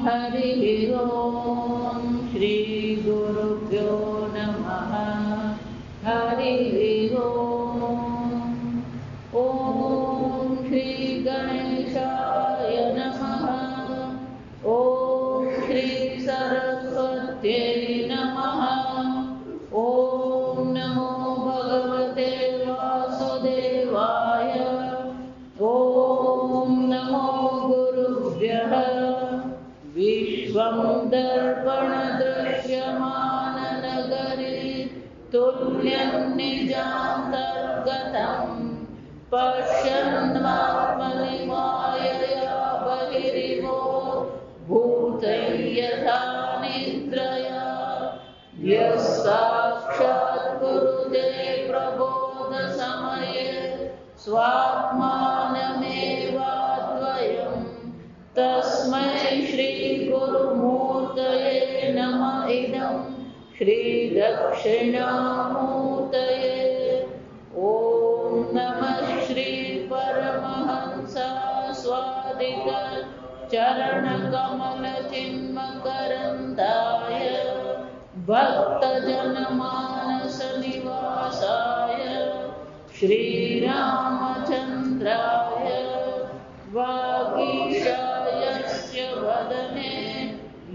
हरिः ओम् श्री गुरुभ्यो नमः। हरिः ओम्। ॐ श्री गणेशाय नमः। ॐ श्री सरस्वत्यै नमः। ॐ नमो भगवते वासुदेवाय। ॐ नमो गुरुभ्यः। विश्वं दर्पणदृश्यमाननगरी तुल्यं निजान्तर्गतं पश्यन्नात्मनि मायया बहिरिवो भूतैः यथा निद्रया। यः साक्षात् कुरुते प्रबोधसमये स्वात्मानमेवाद्वयम् तस्मै श्रीगुरुमूर्तये नमः। इदं श्रीदक्षिणामूर्तये। ॐ नमः श्री परमहंसास्वादित चरणकमलचिन्मकरन्दाय भक्तजनमानसनिवासाय श्रीरामचन्द्राय वागीशायस्य वदने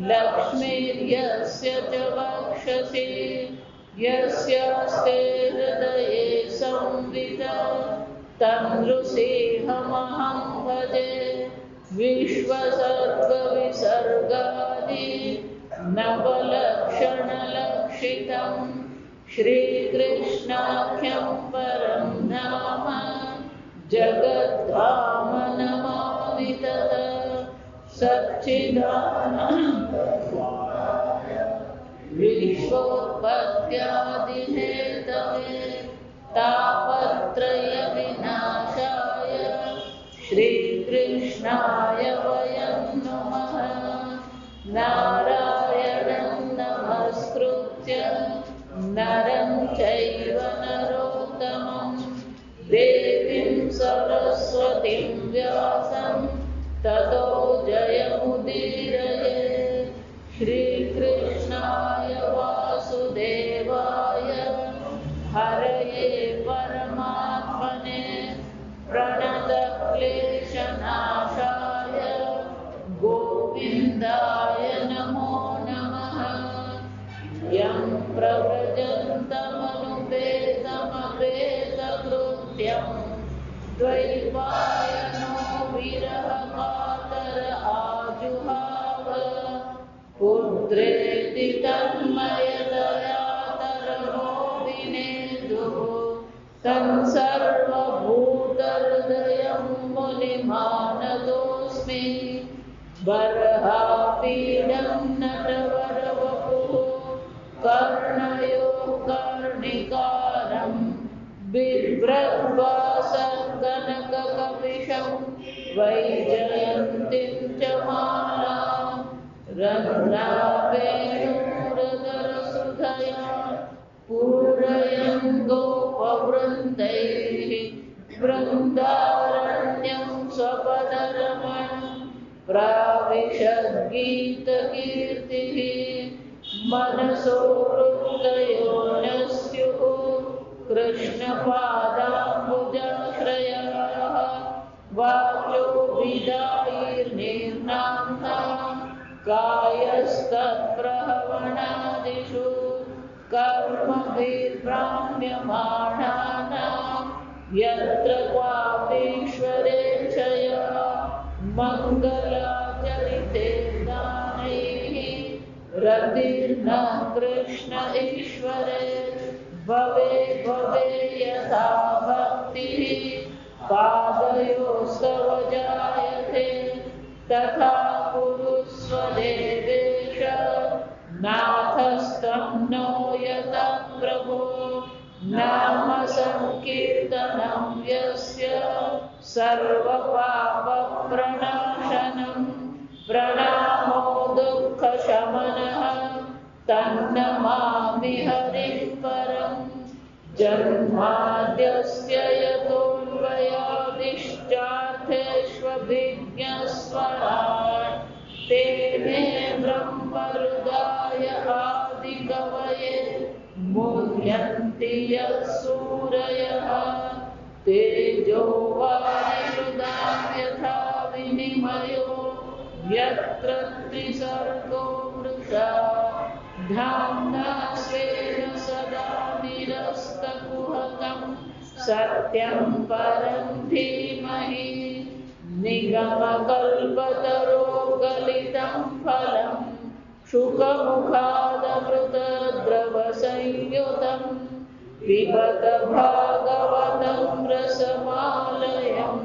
लक्ष्मीर्यस्य च वक्षसि यस्यास्ते हृदये संवित तं नृसिंहमहं भजे। विश्वसर्गविसर्गादि नवलक्षणलक्षितं श्रीकृष्णाख्यं परं नाम जगद्धाम नमामि तत्। सच्चिदानन्द विश्वोत्पत्त्यादिहेतवे तापत्रयविनाशाय श्रीकृष्णाय वयं नमः। नारायणं नमस्कृत्य नरं चैव नरोत्तमं देवीं सरस्वतीं व्यासं ततो जयमुदीरये। श्रीकृष्णाय वासुदेवाय हरये परमात्मने प्रणतक्लेशनाशाय गोविन्दाय नमो नमः। यं प्रव्रजन्तमनुपेतमपेतकृत्यं द्वैपायनो विरहकातर आजुहाव पुत्रेति तन्मयतया तरवो विनेदुः तं सर्वभूतहृदयं मुनिमानतोऽस्मि। बर्हापीडं नटवरवपुः कर्णयो कर्णिकारं बिभ्रद्वासकनककपिशं वैजयन्तीं च मालां रन्ध्रावेणुरधरसुधया पूरयन् गोपवृन्दैः बृन्दारण्यं स्वपदरमणं प्राविशद्गीतकीर्तिः। मनसो वृत्तयो न स्युः कृष्णपादाम्बुजाश्रयाः। वाचो विदायैर्निर्नाम्ना कायस्तत्प्रहवणादिषु कर्मभिर्भ्राम्यमाणानां यत्र क्वापीश्वरेच्छया मङ्गलाचरिते दानैः रतिर्न कृष्ण ईश्वरे। भवे भवे यथा भक्तिः पादयोस्तव जायते तथा कुरुस्व देवेश नाथस्तं नो यथा प्रभो। नाम संकीर्तनं यस्य सर्वपापप्रणाशनं प्रणामो दुःखशमनः तन्नमामि हरिं परम्। जन्माद्यस्य यतोऽन्वयादिष्टार्थेष्वभिज्ञस्वराट् तेने मरुदाय आदिकवये मुह्यन्ति यत्सूरयः तेजो वारिमृदां यथा विनिमयो यत्र त्रिसर्गो मृषा धाम्ना स्वेन सदा निरस्तकुहकं सत्यं परं धीमहि निगमकल्पतरोर्गलितं फलं शुकमुखादमृतद्रवसंयुतं पिबत भागवतं रसमालयं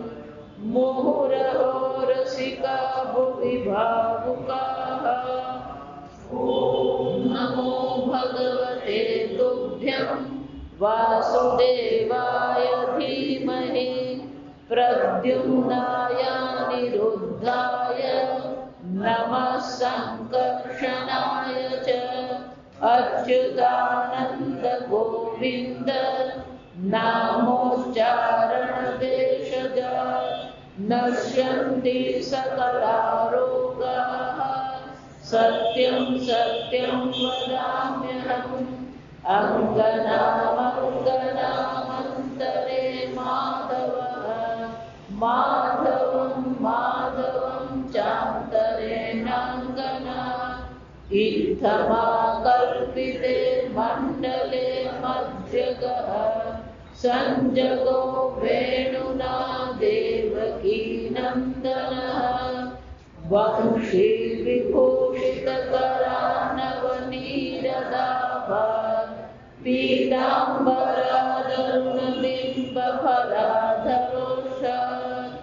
मुहुरहो रसिका भुवि भावुकाः। ॐ नमो भगवते तुभ्यं वासुदेवाय धीमहि प्रद्युम्नाय निरुद्धाय नमः संकर्षणाय च अच्युतानन्द गोविन्द नामोच्चारणदेशजा नश्यन्ति सकलारोगाः सत्यं सत्यं वदाम्यहम् अङ्गनामङ्गनामन्तरे माधवः माधवं माधवं चान्तरे नाङ्गना इत्थमाकल्पिते मण्डले मध्यगः सञ्जगो वेणुना देवकी नन्दनः वंशी विभूषितकरानवनीरदाभात् पीताम्बरादरुणबिम्बफलाधरोषात्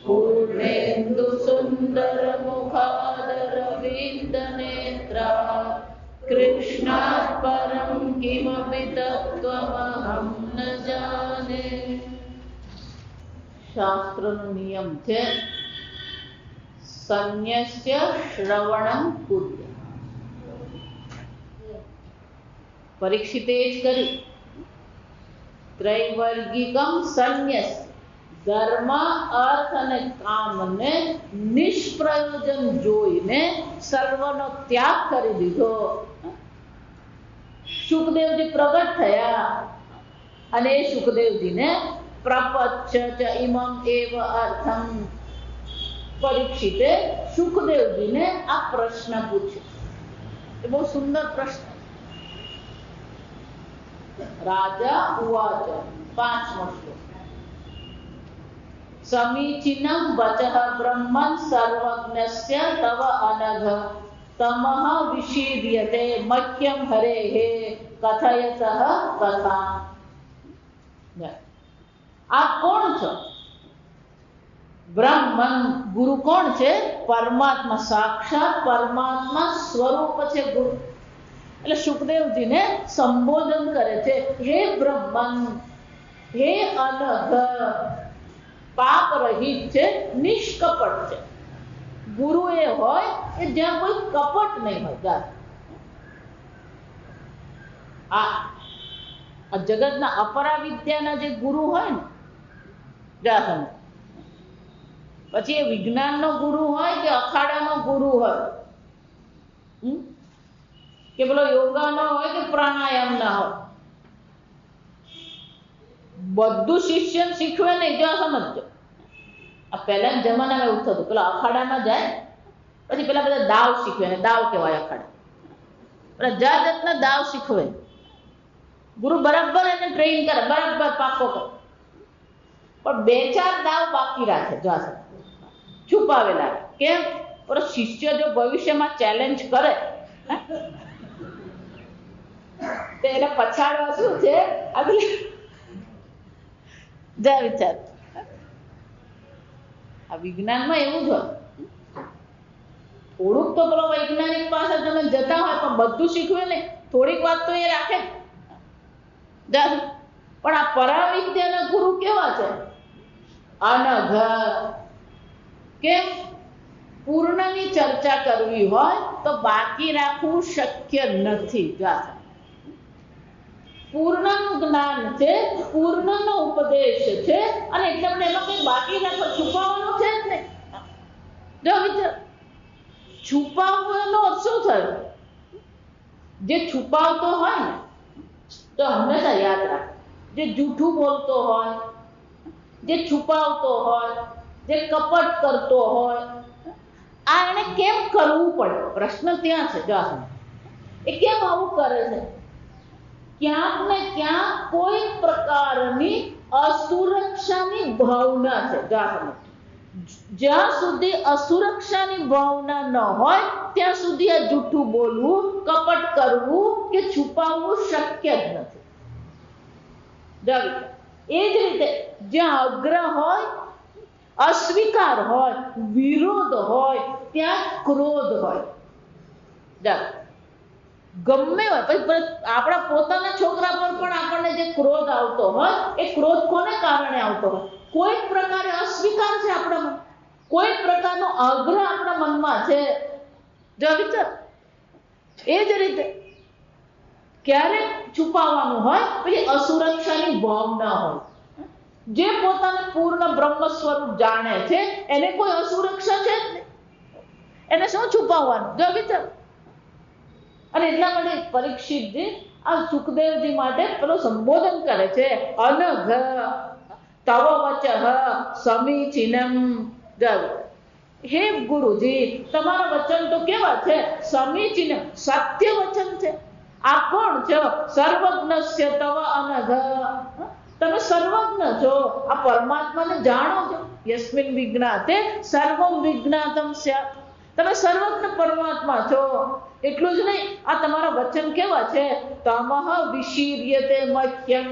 पूर्णेन्दुसुन्दरमुखादरविन्दनेत्रा कृष्णात् परं किमपि तत्त्वमहं न जाने। शास्त्रનો નિયમ છે સંન્યસ્ય શ્રવણં કુર્ય. પરીક્ષિતે જ કરી ત્રૈવર્ગિકમ સંન્યસ ધર્મ અર્થ અને કામને નિષ્પ્રયોજન જોઈને સર્વનો ત્યાગ કરી દીધો. સુખદેવજી પ્રગટ થયા અને એ સુખદેવજીને પ્રપચ્છ ચ ઇમં એવ અર્થમ. પરીક્ષિતે સુખદેવજીને આ પ્રશ્ન પૂછ્યો. એ બહુ સુંદર પ્રશ્ન. રાજા ઉવાચ 5મો શ્લોક. સમીચીનં વચઃ બ્રહ્મन् સર્વજ્ઞસ્ય તવ અનઘ તમઃ વિષીર્યતે મહ્યં હરેઃ કથયતઃ કથાં. આ કોણ છો? બ્રહ્મન ગુરુ કોણ છે? પરમાત્મા, સાક્ષાત પરમાત્મા સ્વરૂપ છે ગુરુ. એટલે સુખદેવજીને સંબોધન કરે છે, હે બ્રહ્મન, હે અનઘ, પાપ રહિત છે, નિષ્કપટ છે. ગુરુ એ હોય કે જ્યાં કોઈ કપટ નહીં હોય. આ જગતના અપરાવિદ્યાના જે ગુરુ હોય ને, જાસન પછી એ વિજ્ઞાનનો ગુરુ હોય કે અખાડાનો ગુરુ હોય, કે પેલો યોગાનો હોય કે પ્રાણાયામના હોય, બધું શિષ્ય શીખવે નહીં. જો સમજજો, આ પહેલાના જમાનામાં એવું થતું, પેલા અખાડામાં જાય પછી પેલા બધા દાવ શીખવે, ને દાવ કહેવાય અખાડા. પેલા જાત જાતના દાવ શીખવે. ગુરુ બરાબર એને ટ્રેન કરે, બરાબર પાકો કરે, પણ 2-4 દાવ બાકી રાખે. જો છુપાવેલા. કેમ? પણ શિષ્ય જો ભવિષ્યમાં ચેલેન્જ કરે તો એને પછાડવા શું છે? જા વિચાર. આ વિજ્ઞાનમાં એવું જ હોય. થોડુંક તો પેલો વૈજ્ઞાનિક પાસે તમે જતા હોય પણ બધું શીખવે ને, થોડીક વાત તો એ રાખે. પણ આ પરાવિદ્યાના ગુરુ કેવા છે? અનઘ. કેમ? પૂર્ણની ચર્ચા કરવી હોય તો બાકી રાખવું શક્ય નથી. પૂર્ણનું જ્ઞાન છે, પૂર્ણનો ઉપદેશ છે, અને એટલે એમાં કંઈ બાકી રાખો, છુપાવવાનું છે જ નહીં. જો વિચાર, છુપાવવાનો અર્થ શું થયો? જે છુપાવતો હોય ને તો હંમેશા યાદ રાખ, જે જૂઠું બોલતો હોય, જે છુપાવતો હોય, જે કપટ કરતો હોય, આ એને કેમ કરવું પડે? પ્રશ્ન ત્યાં છે. જો એ કેમ આવું કરે છે? ક્યાંક ને ક્યાંક કોઈ પ્રકારની અસુરક્ષાની ભાવના છે. જ્યાં સુધી અસુરક્ષાની ભાવના ન હોય ત્યાં સુધી આ જૂઠું બોલવું, કપટ કરવું કે છુપાવવું શક્ય જ નથી. એ જ રીતે જ્યાં આગ્રહ હોય, અસ્વીકાર હોય, વિરોધ હોય, ત્યાં ક્રોધ હોય. ગમે હોય, પછી આપણા પોતાના છોકરા પર પણ આપણને જે ક્રોધ આવતો હોય એ ક્રોધ કોને કારણે આવતો હોય? કોઈ પ્રકારે અસ્વીકાર છે આપણામાં, કોઈ પ્રકારનો આગ્રહ આપણા મનમાં છે. જો વિચાર, એ જ રીતે ક્યારે છુપાવવાનું હોય? પછી અસુરક્ષાની ભાવના હોય. જે પોતાને પૂર્ણ બ્રહ્મ સ્વરૂપ જાણે છે એને કોઈ અસુરક્ષા છે જ નહીં, એને શું છુપાવવાનું? જો વિચાર. અને એટલા માટે પરીક્ષિતજી આ સુખદેવજી માટે પેલો સંબોધન કરે છે, અનઘ તવ વચઃ સમીચીનમ. હે ગુરુજી, તમારા વચન તો કેવા છે? સમીચીન, સત્ય વચન છે. આ કોણ છો? સર્વજ્ઞસ્ય તવ અનઘ. તમે સર્વજ્ઞ છો, આ પરમાત્માને જાણો છો. યસ્મિન વિજ્ઞાતે સર્વમ વિજ્ઞાતમ સ્યાત. તમે સર્વજ્ઞ પરમાત્મા છો. એટલું જ નહીં, આ તમારા વચન કેવા છે? તમઃ વિશીર્યતે મહ્યમ.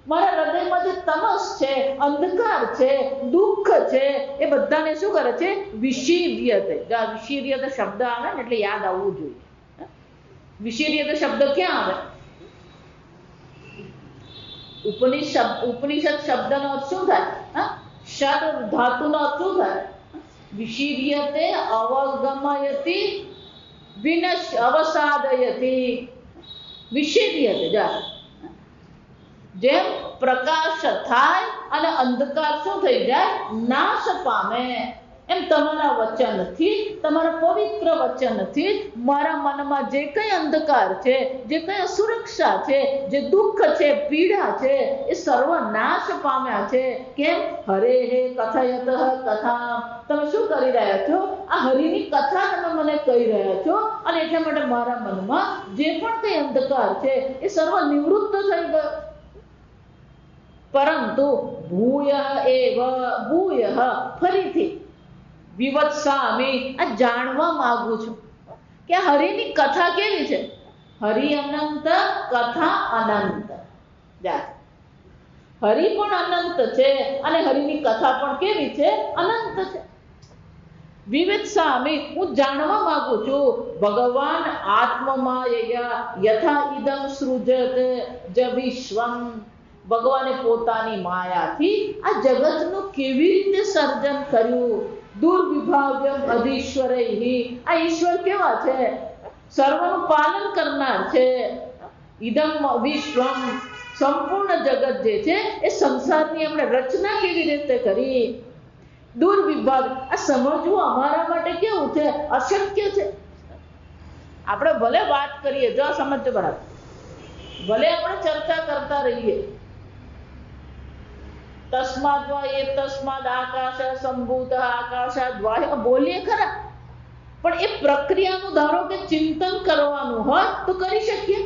મારા હૃદયમાં જે તમસ છે, અંધકાર છે, દુઃખ છે, એ બધાને શું કરે છે? વિશીર્યતે. વિશીર્યતે શબ્દ આવે ને એટલે યાદ આવવું જોઈએ. વિશીર્યતે શબ્દ ક્યાં આવે? ઉપનિષદ શબ્દનો અર્થ શું થાય? શદ ધાતુનો અર્થ શું થાય? વિશીર્યતે અવગમયતિ વિનશ અવસાદયતિ. વિશીર્યતે, જેમ પ્રકાશ થાય અને અંધકાર શું થઈ જાય? નાશ પામે. એમ તમારા વચનથી, તમારા પવિત્ર વચનથી મારા મનમાં જે કંઈ અંધકાર છે, જે કંઈ અસુરક્ષા છે, જે દુઃખ છે, પીડા છે, એ સર્વ નાશ પામ્યા છે. કેમ? હરે હે કથયત કથા. તમે શું કરી રહ્યા છો? આ હરિની કથા તમે મને કહી રહ્યા છો, અને એટલા માટે મારા મનમાં જે પણ કંઈ અંધકાર છે એ સર્વ નિવૃત્ત થઈ ગયો. પરંતુ ભૂય એવ, ભૂય ફરીથી વિવત્સામી, આ જાણવા માંગુ છું કે હરિની કથા કેવી છે? હરિ અનંત, કથા અનંત. હરિ પણ અનંત છે અને હરિની કથા પણ કેવી છે? અનંત છે. વિવત્સામી, હું જાણવા માંગુ છું. ભગવાન આત્મમાયયા યથા ઇદમ સૃજત જ વિશ્વમ. ભગવાને પોતાની માયાથી આ જગતનું કેવી રીતે સર્જન કર્યું. દુર્વિભાવ્યમ અધીશ્વરૈ. આ ઈશ્વર કેવા છે? સર્વનું પાલન કરનાર છે. ઇદમ વિશ્વમ, સંપૂર્ણ જગત જે છે એ સંસારની એમણે રચના કેવી રીતે કરી. દુર્વિભાગ, આ સમજવું અમારા માટે કેવું છે? અશક્ય છે. આપણે ભલે વાત કરીએ, જો સમજજો બરાબર, ભલે આપણે ચર્ચા કરતા રહીએ, તસ્માદ એ તસ્માદ આકાશ સંભૂત આકાશાદ વાય બોલીએ ખરા, પણ એ પ્રક્રિયાનું ધારો કે ચિંતન કરવાનું હોય તો કરી શકીએ.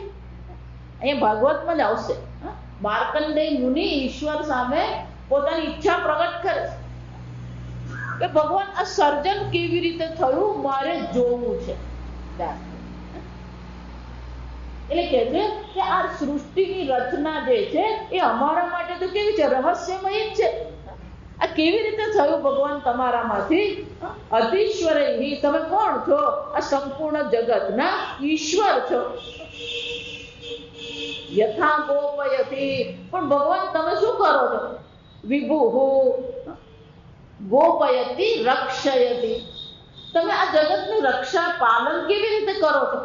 અહીંયા ભાગવતમાં જ આવશે, માર્કંડેય મુનિ ઈશ્વર સામે પોતાની ઈચ્છા પ્રગટ કરે કે ભગવાન આ સર્જન કેવી રીતે થયું મારે જોવું છે. એટલે કે છે કે આ સૃષ્ટિની રચના જે છે એ અમારા માટે તો કેવી છે? રહસ્યમય જ છે. આ કેવી રીતે થયું ભગવાન તમારામાંથી? અધીશ્વરૈ, તમે કોણ છો? આ સંપૂર્ણ જગતના ઈશ્વર છો. યથા ગોપયતિ, પણ ભગવાન તમે શું કરો છો? વિભુહુ ગોપયતિ રક્ષયતિ, તમે આ જગતની રક્ષા પાલન કેવી રીતે કરો છો?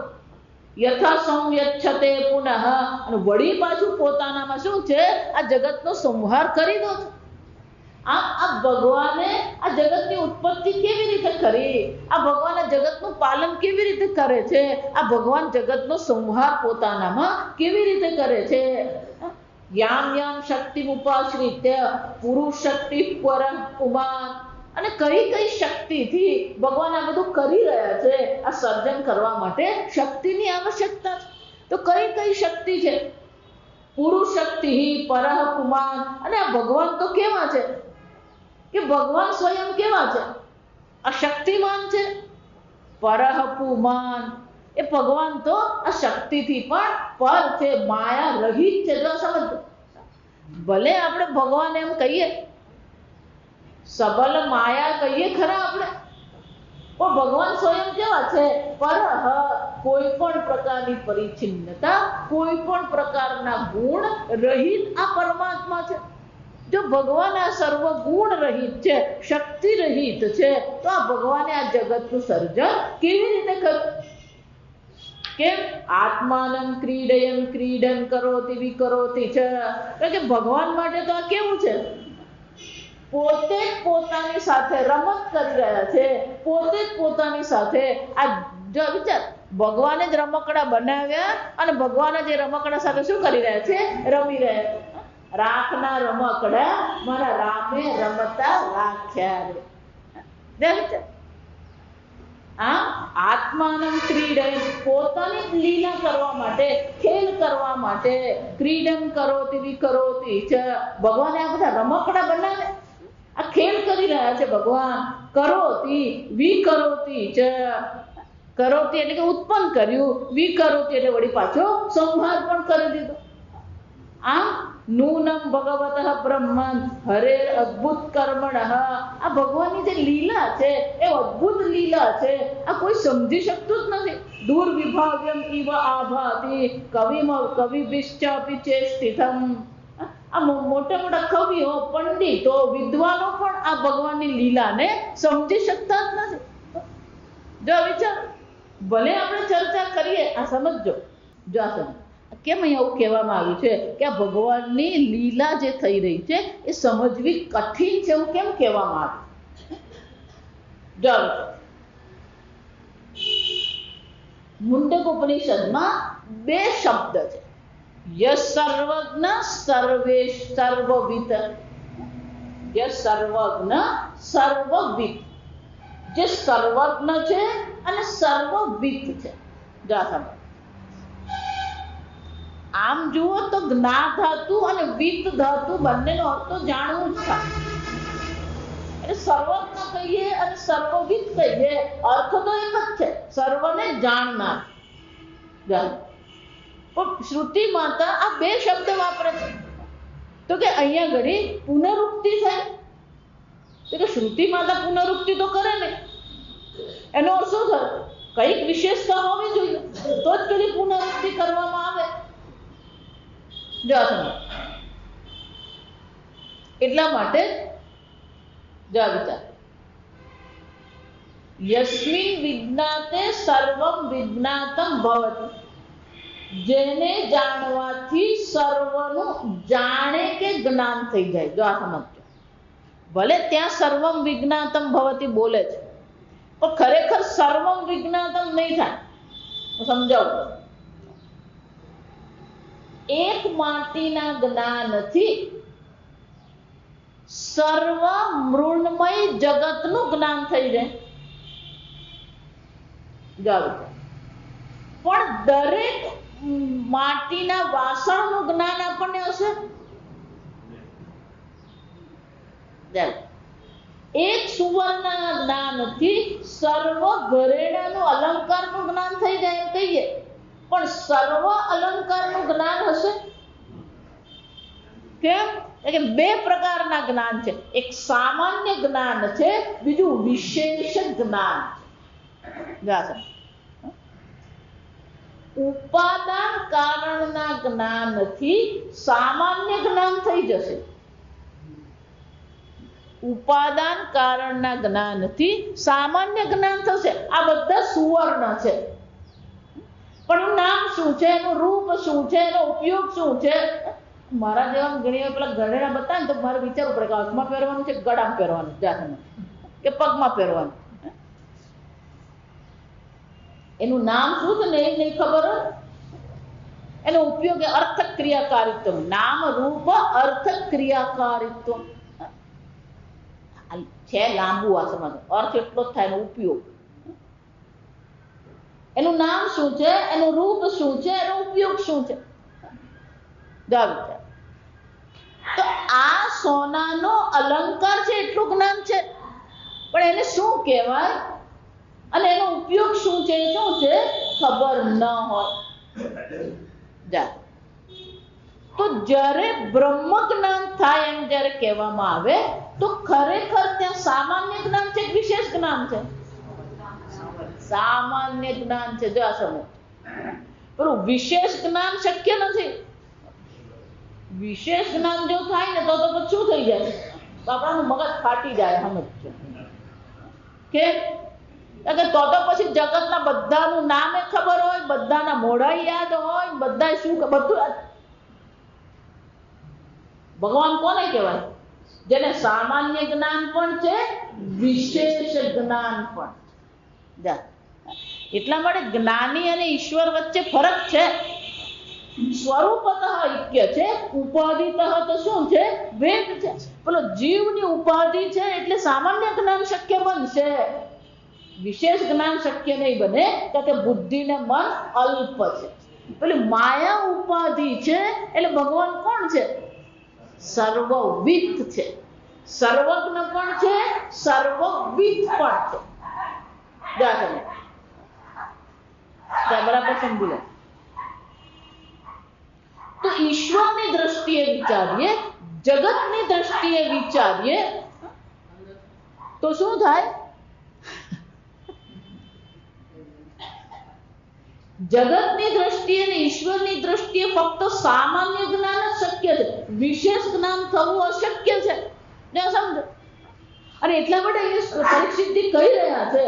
યથા સંયચ્છતે પુનઃ, અને વળી પાછું પોતાનામાં શું છે? આ જગતનો સંહાર કરી દો છો. આ ભગવાને આ જગતની ઉત્પત્તિ કેવી રીતે કરી, આ ભગવાન આ જગતનું પાલન કેવી રીતે કરે છે, આ ભગવાન જગતનો સંહાર પોતાનામાં કેવી રીતે કરે છે. યામ યામ શક્તિ ઉપાશ્રિત્ય પુરુષ શક્તિ પરમ પુમાન. અને કઈ કઈ શક્તિથી ભગવાન આ બધું કરી રહ્યા છે. આ સર્જન કરવા માટે શક્તિની આવશ્યકતા છે. તો કઈ કઈ શક્તિ છે? પુરુષ શક્તિ પરહ પુમાન. અને આ ભગવાન તો કેવા છે કે ભગવાન સ્વયં કેવા છે? આ શક્તિમાન છે. પરહ પુમાન એ ભગવાન તો આ શક્તિથી પણ પર છે, માયા રહિત છે. જો સમજ, ભલે આપણે ભગવાન એમ કહીએ, સબલ માયા કહીએ ખરા આપણે, પણ ભગવાન સ્વયં કેવા છે? પરહ, કોઈ પણ પ્રકારની પરિચ્છિન્નતા, કોઈ પણ પ્રકારના ગુણ રહિત આ પરમાત્મા છે. જો ભગવાન આ સર્વ ગુણ રહિત છે, શક્તિ રહિત છે, તો આ ભગવાને આ જગતનું સર્જન કેવી રીતે કર્યું? કેમ? આત્માનં ક્રીડયન ક્રીડન કરોતિ વિકરોતિ છે. કારણ કે ભગવાન માટે તો આ કેવું છે? પોતે જ પોતાની સાથે રમત કરી રહ્યા છે, પોતે જ પોતાની સાથે. આ જો વિચાર, ભગવાને જ રમકડા બનાવ્યા અને ભગવાન જ એ રમકડા સાથે શું કરી રહ્યા છે? રમી રહ્યા છે. રાખના રમકડા મારા રામે રમતા રાખ્યા રે. આત્માનં ક્રીડન, પોતાની જ લીલા કરવા માટે, ખેલ કરવા માટે. ક્રીડન કરોતિ વિકરોતિ છે. ભગવાને આ બધા રમકડા બનાવે, આ ખેલ કરી રહ્યા છે ભગવાન. કરોતિ વિકરોતિ છે. કરોતિ એટલે કે ઉત્પન્ન કર્યું, વિકરોતિ એટલે વળી પાછો સંહાર પણ કરી દીધો. આમ નૂનમ ભગવતઃ બ્રહ્મન હરેર અદ્ભુત કર્મણ. આ ભગવાનની જે લીલા છે એ અદ્ભુત લીલા છે. આ કોઈ સમજી શકતું જ નથી. દુર્વિભાવ્યમ ઇવ આભાતિ કવિભિશ્ચાપી ચેષ્ટિતમ. આ મોટા મોટા કવિઓ, પંડિતો, વિદ્વાનો પણ આ ભગવાનની લીલાને સમજી શકતા જ નથી. જો વિચાર, ભલે આપણે ચર્ચા કરીએ, આ સમજજો. જો આ સમજ, કેમ અહીંયા એવું કહેવામાં આવ્યું છે કે આ ભગવાનની લીલા જે થઈ રહી છે એ સમજવી કઠિન છે, એવું કેમ કહેવામાં આવ્યું? જો મુંડક ઉપનિષદમાં બે શબ્દ છે, યશ સર્વજ્ઞ સર્વેશ સર્વવિદ. યશ સર્વજ્ઞ સર્વવિદ, જે સર્વજ્ઞ છે અને સર્વવિદ છે. જો સમજ, આમ જુઓ તો જ્ઞા ધાતુ અને વિત્ત ધાતુ બંનેનો અર્થ તો જાણવું જ થાય. એટલે સર્વજ્ઞ કહીએ અને સર્વવિદ કહીએ, અર્થ તો એક જ છે, સર્વને જાણનાર. પણ શ્રુતિ માતા આ બે શબ્દ વાપરે છે. તો કે અહીંયા ઘડી પુનરુક્તિ થાય, તો કે શ્રુતિ માતા પુનરુક્તિ તો કરે ને, એનો અર્થ શું થાય? કઈક વિશેષતા હોવી જોઈએ, તો જ પેલી પુનરુક્તિ કરવામાં આવે. એટલા માટે જો વિચાર, યસ્મિન વિજ્ઞાતે સર્વમ વિજ્ઞાતમ ભવતિ. જેને જાણવાથી સર્વનું જાણે કે જ્ઞાન થઈ જાય. જો આ સમજો, ભલે ત્યાં સર્વમ વિજ્ઞાતમ ભવતિ બોલે છે, પણ ખરેખર સર્વમ વિજ્ઞાતમ નહીં થાય. હું સમજાવું. એક માટીના જ્ઞાનથી સર્વ મૃણમય જગતનું જ્ઞાન થઈ જાય. પણ દરેક માટીના વાસણનું જ્ઞાન આપણને હશે? એક સુવર્ણના જ્ઞાનથી સર્વ ઘરેણાનું અલંકારનું જ્ઞાન થઈ જાય એમ કહીએ, પણ સર્વ અલંકારનું જ્ઞાન હશે? કેમ? કે બે પ્રકારના જ્ઞાન છે. એક સામાન્ય જ્ઞાન છે, બીજું વિશેષ જ્ઞાન છે. ઉપાદાન કારણના જ્ઞાનથી સામાન્ય જ્ઞાન થઈ જશે. ઉપાદાન કારણના જ્ઞાનથી સામાન્ય જ્ઞાન થશે. આ બધા સુવર્ણ છે, પણ નામ શું છે, એનું રૂપ શું છે, એનો ઉપયોગ શું છે, મારા જેવા ઘણી વાર પેલા ગળેડા બતાવે ને તો મારે વિચારવું પડે કે હાથમાં પહેરવાનું છે, ગળામાં પહેરવાનું જાતનું કે પગમાં પહેરવાનું. એનું નામ શું છે ને એ નહીં ખબર હોય. એનો ઉપયોગ અર્થ ક્રિયાકારિત્વ, નામ રૂપ અર્થ ક્રિયાકારિત્વ છે. લાંબુ આ સમજ અર્થ એટલો જ થાય, એનો ઉપયોગ. એનું નામ શું છે, એનું રૂપ શું છે, એનો ઉપયોગ શું છે. તો આ સોનાનો અલંકાર છે એટલું જ્ઞાન છે, પણ એને શું કહેવાય અને એનો ઉપયોગ શું છે ખબર ન હોય. તો જ્યારે બ્રહ્મ જ્ઞાન થાય એમ જ્યારે કહેવામાં આવે તો ખરેખર ત્યાં સામાન્ય જ્ઞાન છે, વિશેષ જ્ઞાન છે. સામાન્ય જ્ઞાન છે. જો આ સમજ, પેલું વિશેષ જ્ઞાન શક્ય નથી. વિશેષ જ્ઞાન જો થાય ને તો પછી શું થઈ જાય, તો આપણાનું મગજ ફાટી જાય. સમજ કેમ? તો પછી જગતના બધાનું નામે ખબર હોય, બધાના મોઢા યાદ હોય, બધા શું બધું. ભગવાન કોને કહેવાય? જેને સામાન્ય જ્ઞાન પણ છે, વિશેષ જ્ઞાન પણ. એટલા માટે જ્ઞાની અને ઈશ્વર વચ્ચે ફરક છે. સ્વરૂપતઃ ઐક્ય છે, ઉપાધિતઃ તો શું છે? ભેદ છે. પેલો જીવની ઉપાધિ છે એટલે સામાન્ય જ્ઞાન શક્ય બનશે, વિશેષ જ્ઞાન શક્ય નહીં બને. કે બુદ્ધિ ને મન અલ્પ છે. પેલી માયા ઉપાધિ છે એટલે ભગવાન કોણ છે? સર્વવિદ છે. સર્વજ્ઞ પણ છે, સર્વવિદ પણ છે. બરાબર સમજી લો. તો ઈશ્વરની દ્રષ્ટિએ વિચારીએ, જગતની દ્રષ્ટિએ વિચારીએ તો શું થાય? જગતની દ્રષ્ટિએ અને ઈશ્વરની દ્રષ્ટિએ ફક્ત સામાન્ય જ્ઞાન જ શક્ય છે, વિશેષ જ્ઞાન થવું અશક્ય છે. સમજો. અને એટલા માટે પરીક્ષિતજી કહી રહ્યા છે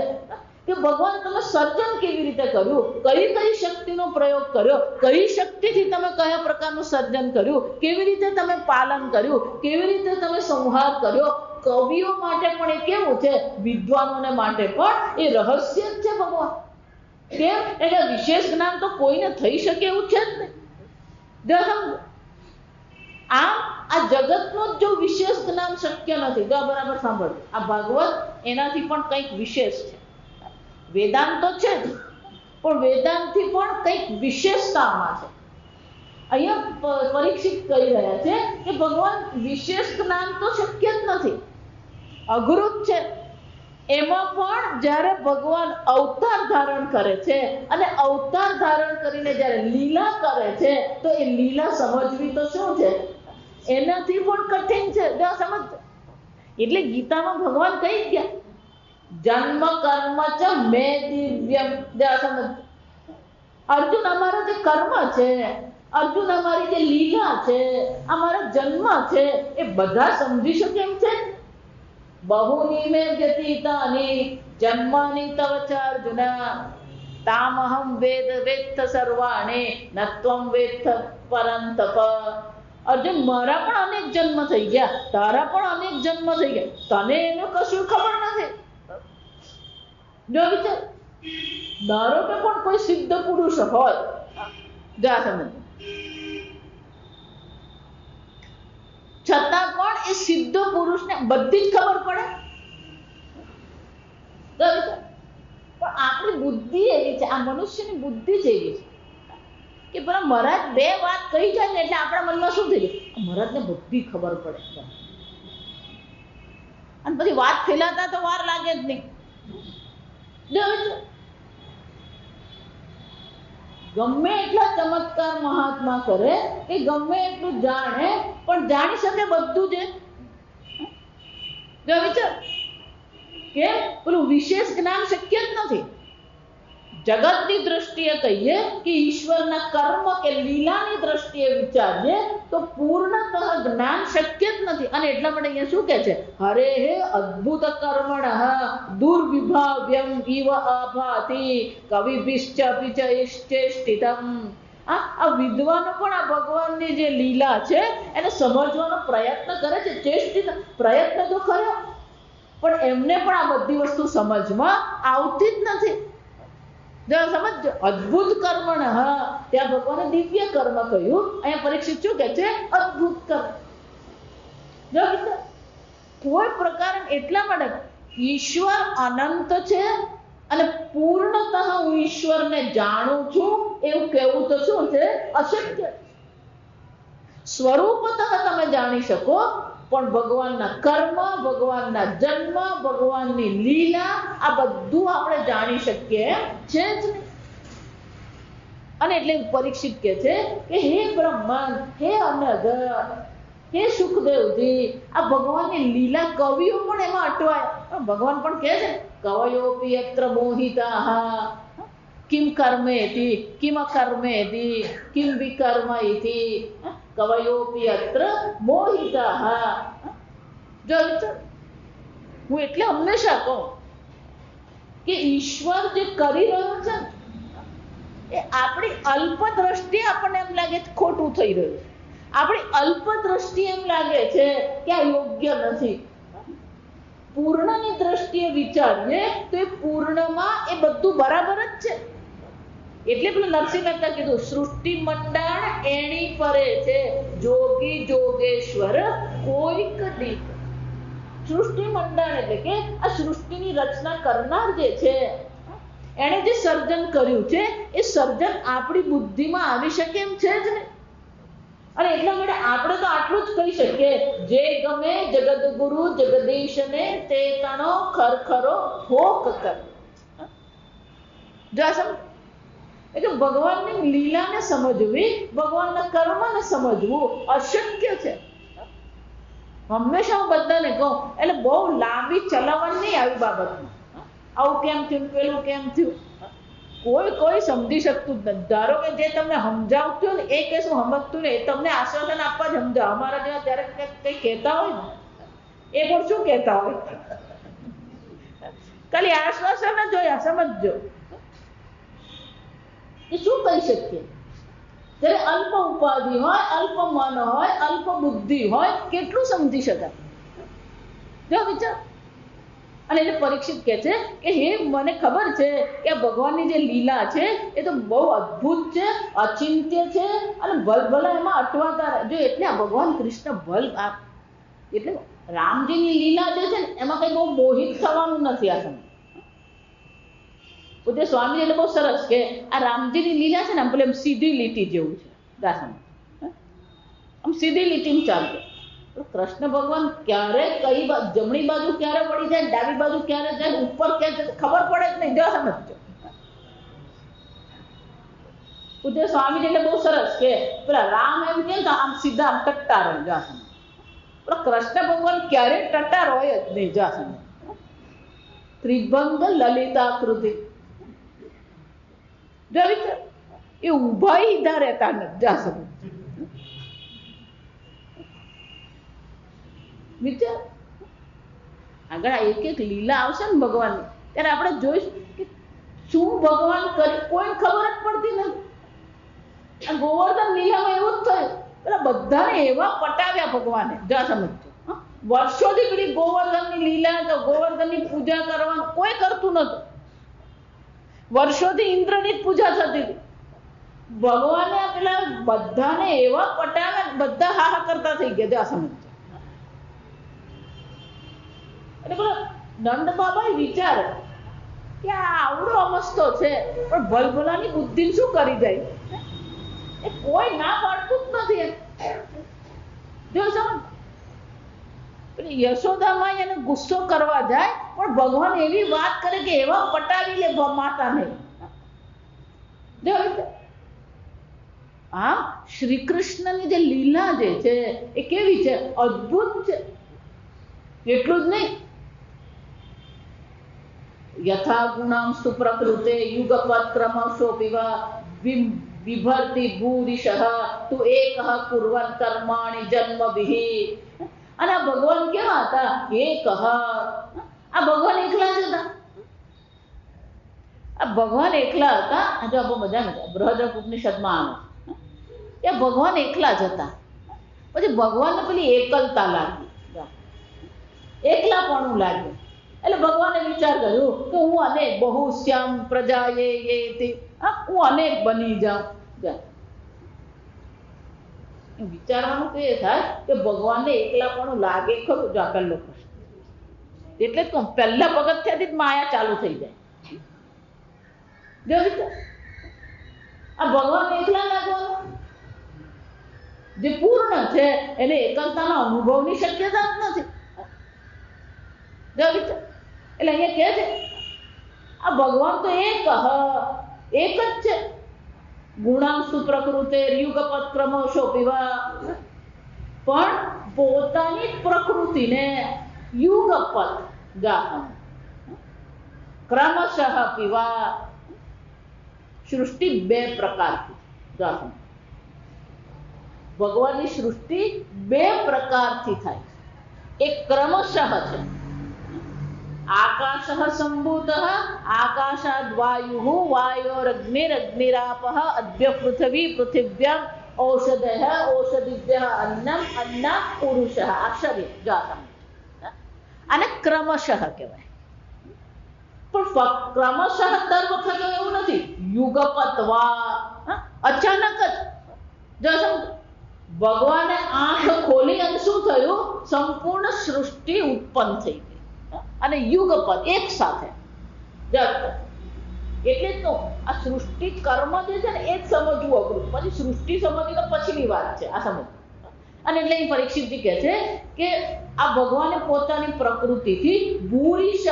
કે ભગવાન તમે સર્જન કેવી રીતે કર્યું, કઈ કઈ શક્તિનો પ્રયોગ કર્યો, કઈ શક્તિથી તમે કયા પ્રકારનું સર્જન કર્યું, કેવી રીતે તમે પાલન કર્યું, કેવી રીતે તમે સંહાર કર્યો. કવિઓ માટે પણ એ કેવું છે, વિદ્વાનોને માટે પણ એ રહસ્ય જ છે ભગવાન. કેમ? એટલે વિશેષ જ્ઞાન તો કોઈને થઈ શકે એવું છે જ નહીં. આમ આ જગતનું જો વિશેષ જ્ઞાન શક્ય નથી. બરાબર સાંભળો, આ ભાગવત એનાથી પણ કંઈક વિશેષ છે. વેદાંત તો છે જ, પણ વેદાંતથી પણ કંઈક વિશેષતામાં છે. અહીંયા પરીક્ષિત કહી રહ્યા છે કે ભગવાન વિશેષ જ્ઞાન તો શક્ય જ નથી, અઘરું જ છે. એમાં પણ જ્યારે ભગવાન અવતાર ધારણ કરે છે અને અવતાર ધારણ કરીને જ્યારે લીલા કરે છે તો એ લીલા સમજવી તો શું છે, એનાથી પણ કઠિન છે. સમજ. એટલે ગીતામાં ભગવાન કહી ગયા, જન્મ કર્મ ચ મે દિવ્યમ. સમજ. અર્જુન અમારા જે કર્મ છે, અર્જુન અમારી જે લીલા છે, અમારા જન્મ છે, એ બધા સમજી શકે એમ છે. બહુની મે વ્યતીતાની જન્માની તવ ચ અર્જુન તામહમ વેદ વેત્થ સર્વાણિ નત્વમ વેત્થ પરંતપ. અર્જુન મારા પણ અનેક જન્મ થઈ ગયા, તારા પણ અનેક જન્મ થઈ ગયા, તને એનું કશું ખબર નથી. જો વિચાર, ધારો કે પણ કોઈ સિદ્ધ પુરુષ હોય, સમજ, છતાં પણ એ સિદ્ધ પુરુષને બધી જ ખબર પડે. પણ આપણી બુદ્ધિ એવી છે, આ મનુષ્યની બુદ્ધિ જ એવી છે કે પેલા મહારાજ બે વાત કહી જાય ને એટલે આપણા મનમાં શું થઈ જાય, મહારાજને બધી ખબર પડે. અને પછી વાત ફેલાતા તો વાર લાગે જ નહીં. ગમે એટલા ચમત્કાર મહાત્મા કરે કે ગમે એટલું જાણે પણ જાણી શકે બધું જ. વિચાર, કેમ? પેલું વિશેષ જ્ઞાન શક્ય જ નથી. જગતની દ્રષ્ટિએ કહીએ કે ઈશ્વરના કર્મ કે લીલાની દ્રષ્ટિએ વિચારીએ તો પૂર્ણતઃ જ્ઞાન શક્ય જ નથી. અને એટલા માટે અહીંયા શું કહે છે, હરે હે અદ્ભુત કર્મણઃ દુર્વિભાવ્યમ ઇવ આભાતિ કવિભિશ્ચ પિચ ઇષ્ટેષ્ટિતમ. આ વિદ્વાનો પણ આ ભગવાનની જે લીલા છે એને સમજવાનો પ્રયત્ન કરે છે, ચેષ્ટિત પ્રયત્ન તો કર્યો, પણ એમને પણ આ બધી વસ્તુ સમજમાં આવતી જ નથી. સમજો, અદ્ભુત કર્મ. હા, ત્યાં ભગવાને દિવ્ય કર્મ કહ્યું, અહીંયા પરીક્ષિત શું કે છે? અદ્ભુત કર્મ. જો કોઈ પ્રકાર એટલા માટે ઈશ્વર અનંત છે અને પૂર્ણતઃ હું ઈશ્વરને જાણું છું એવું કહેવું તો શું છે? અશક્ય. સ્વરૂપતઃ તમે જાણી શકો, પણ ભગવાનના કર્મ, ભગવાનના જન્મ, ભગવાનની લીલા આ બધું આપણે જાણી શકીએ છે જ નહીં. અને એટલે પરીક્ષિત કહે છે કે હે બ્રહ્માંડ, હે અનઘ, હે સુખદેવજી, આ ભગવાનની લીલા કવિઓ પણ એમાં અટવાય. ભગવાન પણ કહે છે કવયોપી યત્ર મોહિતાઃ કિમ કર્મેતિ કિમ અકર્મેતિ કિમ વિકર્મ ઇતિ કવયોપી યત્ર મોહિતાઃ. જો હું એટલે હંમેશા કહું કે ઈશ્વર જે કરી રહ્યો છે એ આપણી અલ્પ દ્રષ્ટિએ આપણને એમ લાગે છે ખોટું થઈ રહ્યું છે. આપણી અલ્પ દ્રષ્ટિએ એમ લાગે છે કે આ યોગ્ય નથી. પૂર્ણની દ્રષ્ટિએ વિચારીએ તો એ પૂર્ણમાં એ બધું બરાબર જ છે. એટલે પેલું નરસિંહ મહેતા કીધું સૃષ્ટિ મંડાણ એણી પરે છે, જોગી જોગેશ્વર કોઈક દીક. સૃષ્ટિ મંડાણ એટલે કે આ સૃષ્ટિની રચના કરનાર જે છે એણે જે સર્જન કર્યું છે એ સર્જન આપણી બુદ્ધિમાં આવી શકે એમ છે જ ને. અને એટલા માટે આપણે તો આટલું જ કહી શકીએ, જે ગમે જગદગુરુ જગદીશને તે તણો ખરખરો ભોગ કર. એટલે ભગવાનની લીલાને સમજવી, ભગવાનના કર્મને સમજવું અશક્ય છે. હંમેશા હું બધાને કહું, એટલે બહુ લાંબી ચલાવવાની નહીં આવી બાબતમાં. આવું કેમ થયું, પેલું કેમ થયું, કોઈ સમજી શકતું જ નથી. ધારો કે જે તમને સમજાવતું ને એ કશું સમજતું ને, એ તમને આશ્વાસન આપવા જ સમજાવ. અમારા જેવા ત્યારે કંઈ કહેતા હોય ને એ પણ શું કહેતા હોય, ખાલી આશ્વાસન જ હોય. સમજજો એ શું કહી શકીએ? જ્યારે અલ્પ ઉપાધિ હોય, અલ્પ મન હોય, અલ્પ બુદ્ધિ હોય, કેટલું સમજી શકાય? જો વિચાર. અને એટલે પરીક્ષિત કહે છે કે હે, મને ખબર છે કે ભગવાનની જે લીલા છે એ તો બહુ અદ્ભુત છે, અચિંત્ય છે, અને ભલભલા એમાં અટવાતા. જો એટલે આ ભગવાન કૃષ્ણ એટલે રામજીની લીલા જે છે ને એમાં કઈ બહુ મોહિત થવાનું નથી. આ સમય પૂજ્ય સ્વામી એટલે બહુ સરસ કે આ રામજીની લીલા છે ને આમ પેલે સીધી લીટી જેવું છે. દાસમ આમ સીધી લીટીમાં ચાલતો. કૃષ્ણ ભગવાન ક્યારે કઈ જમણી બાજુ ક્યારે પડી જાય, ડાબી બાજુ ક્યારે જાય, ઉપર ક્યારે ખબર પડે જ નહીં. જો સમજો. પૂજ્ય સ્વામી એટલે બહુ સરસ કે પેલા રામ એમ કે આમ સીધા આમ ટટ્ટાર હોય. જો સમજ. પેલા કૃષ્ણ ભગવાન ક્યારે ટટ્ટાર હોય જ નહીં. જો સમજ. ત્રિભંગ લલિતાકૃતિ. જો વિચાર, એ ઉભા ઈધા રહેતા નથી. જા સમજ. વિચાર, આગળ એક એક લીલા આવશે ને ભગવાનની, ત્યારે આપણે જોઈશું કે શું ભગવાન કરી, કોઈ ખબર જ પડતી નથી. આ ગોવર્ધન લીલામાં એવું જ થયું. પેલા બધાને એવા પટાવ્યા ભગવાને. જા સમજો. વર્ષોથી પેલી ગોવર્ધનની લીલા, તો ગોવર્ધનની પૂજા કરવાનું કોઈ કરતું નતું. વર્ષોથી ઇન્દ્રની જ પૂજા થતી હતી. ભગવાને પેલા બધાને એવા પટાવ્યા, બધા હાહા કરતા થઈ ગયા. જા સમજો. નંદ બાબા વિચાર કે આ આવડો અમસ્તો છે પણ ભલભલાની બુદ્ધિ શું કરી જાય, એ કોઈ ના પાડતું જ નથી. જો સમજ, યશોદામાં એને ગુસ્સો કરવા જાય પણ ભગવાન એવી વાત કરે કે એવા પટાવી લે માતા નહીં. જો હા, શ્રી કૃષ્ણની જે લીલા જે છે એ કેવી છે, અદ્ભુત છે. એટલું જ નહીં, યથા ગુણામ સુપ્રકૃતે યુગપત્ક્રમશોપિવા વિભર્તિ ભૂરિશઃ તુ એકઃ કુર્વન કર્માણિ જન્મભિઃ. અને આ ભગવાન કેવા હતા? એકઃ. આ ભગવાન એકલા જ હતા. આ ભગવાન એકલા હતા. જો બહુ મજા નથી. બૃહદ ઉપનિષદમાં આવે એ ભગવાન એકલા જ હતા. પછી ભગવાનને પેલી એકલતા લાગી, એકલાપણું લાગ્યું. એટલે ભગવાને વિચાર કર્યો કે હું અનેક બહુ શ્યામ પ્રજા હું અનેક બની જાઉં. વિચારવાનું તો એ થાય કે ભગવાનને એકલાપણું લાગે ખરું જ આ પહેલો પ્રશ્ન. એટલે જ કહું, પહેલા પગથિયાથી જ માયા ચાલુ થઈ જાય. જો વિચાર, આ ભગવાનને એકલા લાગવાનું, જે પૂર્ણ છે એને એકલતાના અનુભવની શક્યતા જ નથી. જો વિચાર, એટલે અહીંયા કહે છે આ ભગવાન તો એક જ છે. ગુણાંશુ પ્રકૃતે યુગપત ક્રમશો પીવા, પણ પોતાની પ્રકૃતિને યુગપત ગાહમ ક્રમશઃ પીવા. સૃષ્ટિ બે પ્રકારથી ગાહમ. ભગવાનની સૃષ્ટિ બે પ્રકારથી થાય. એક ક્રમશઃ છે. આકાશ સંભૂત, આકાશાદ વાયુ, વાયોરગ્નિરગ્નિરાપ, અદ્ય પૃથ્વી, પૃથિવ્યામ ઔષધઃ, ઔષધિભ્યઃ અન્નમ, અન્નાત પુરુષ. આ શરીર જાતમ. આને ક્રમશઃ કહેવાય. પણ ક્રમશઃ દર વખતે એવું નથી. યુગપતવા, અચાનક જ ભગવાને આંખ ખોલી અને શું થયું? સંપૂર્ણ સૃષ્ટિ ઉત્પન્ન થઈ ગઈ. અને યુગપદ એક સાથે. એટલે તો આ સૃષ્ટિ કર્મ જે છે ને એ જ સમજવું અઘરું. પછી સૃષ્ટિ સમજવી તો પછીની વાત છે, આ સમજ. અને એટલે પરીક્ષિતજી કહે છે કે આ ભગવાને પોતાની પ્રકૃતિથી ભૂરિશ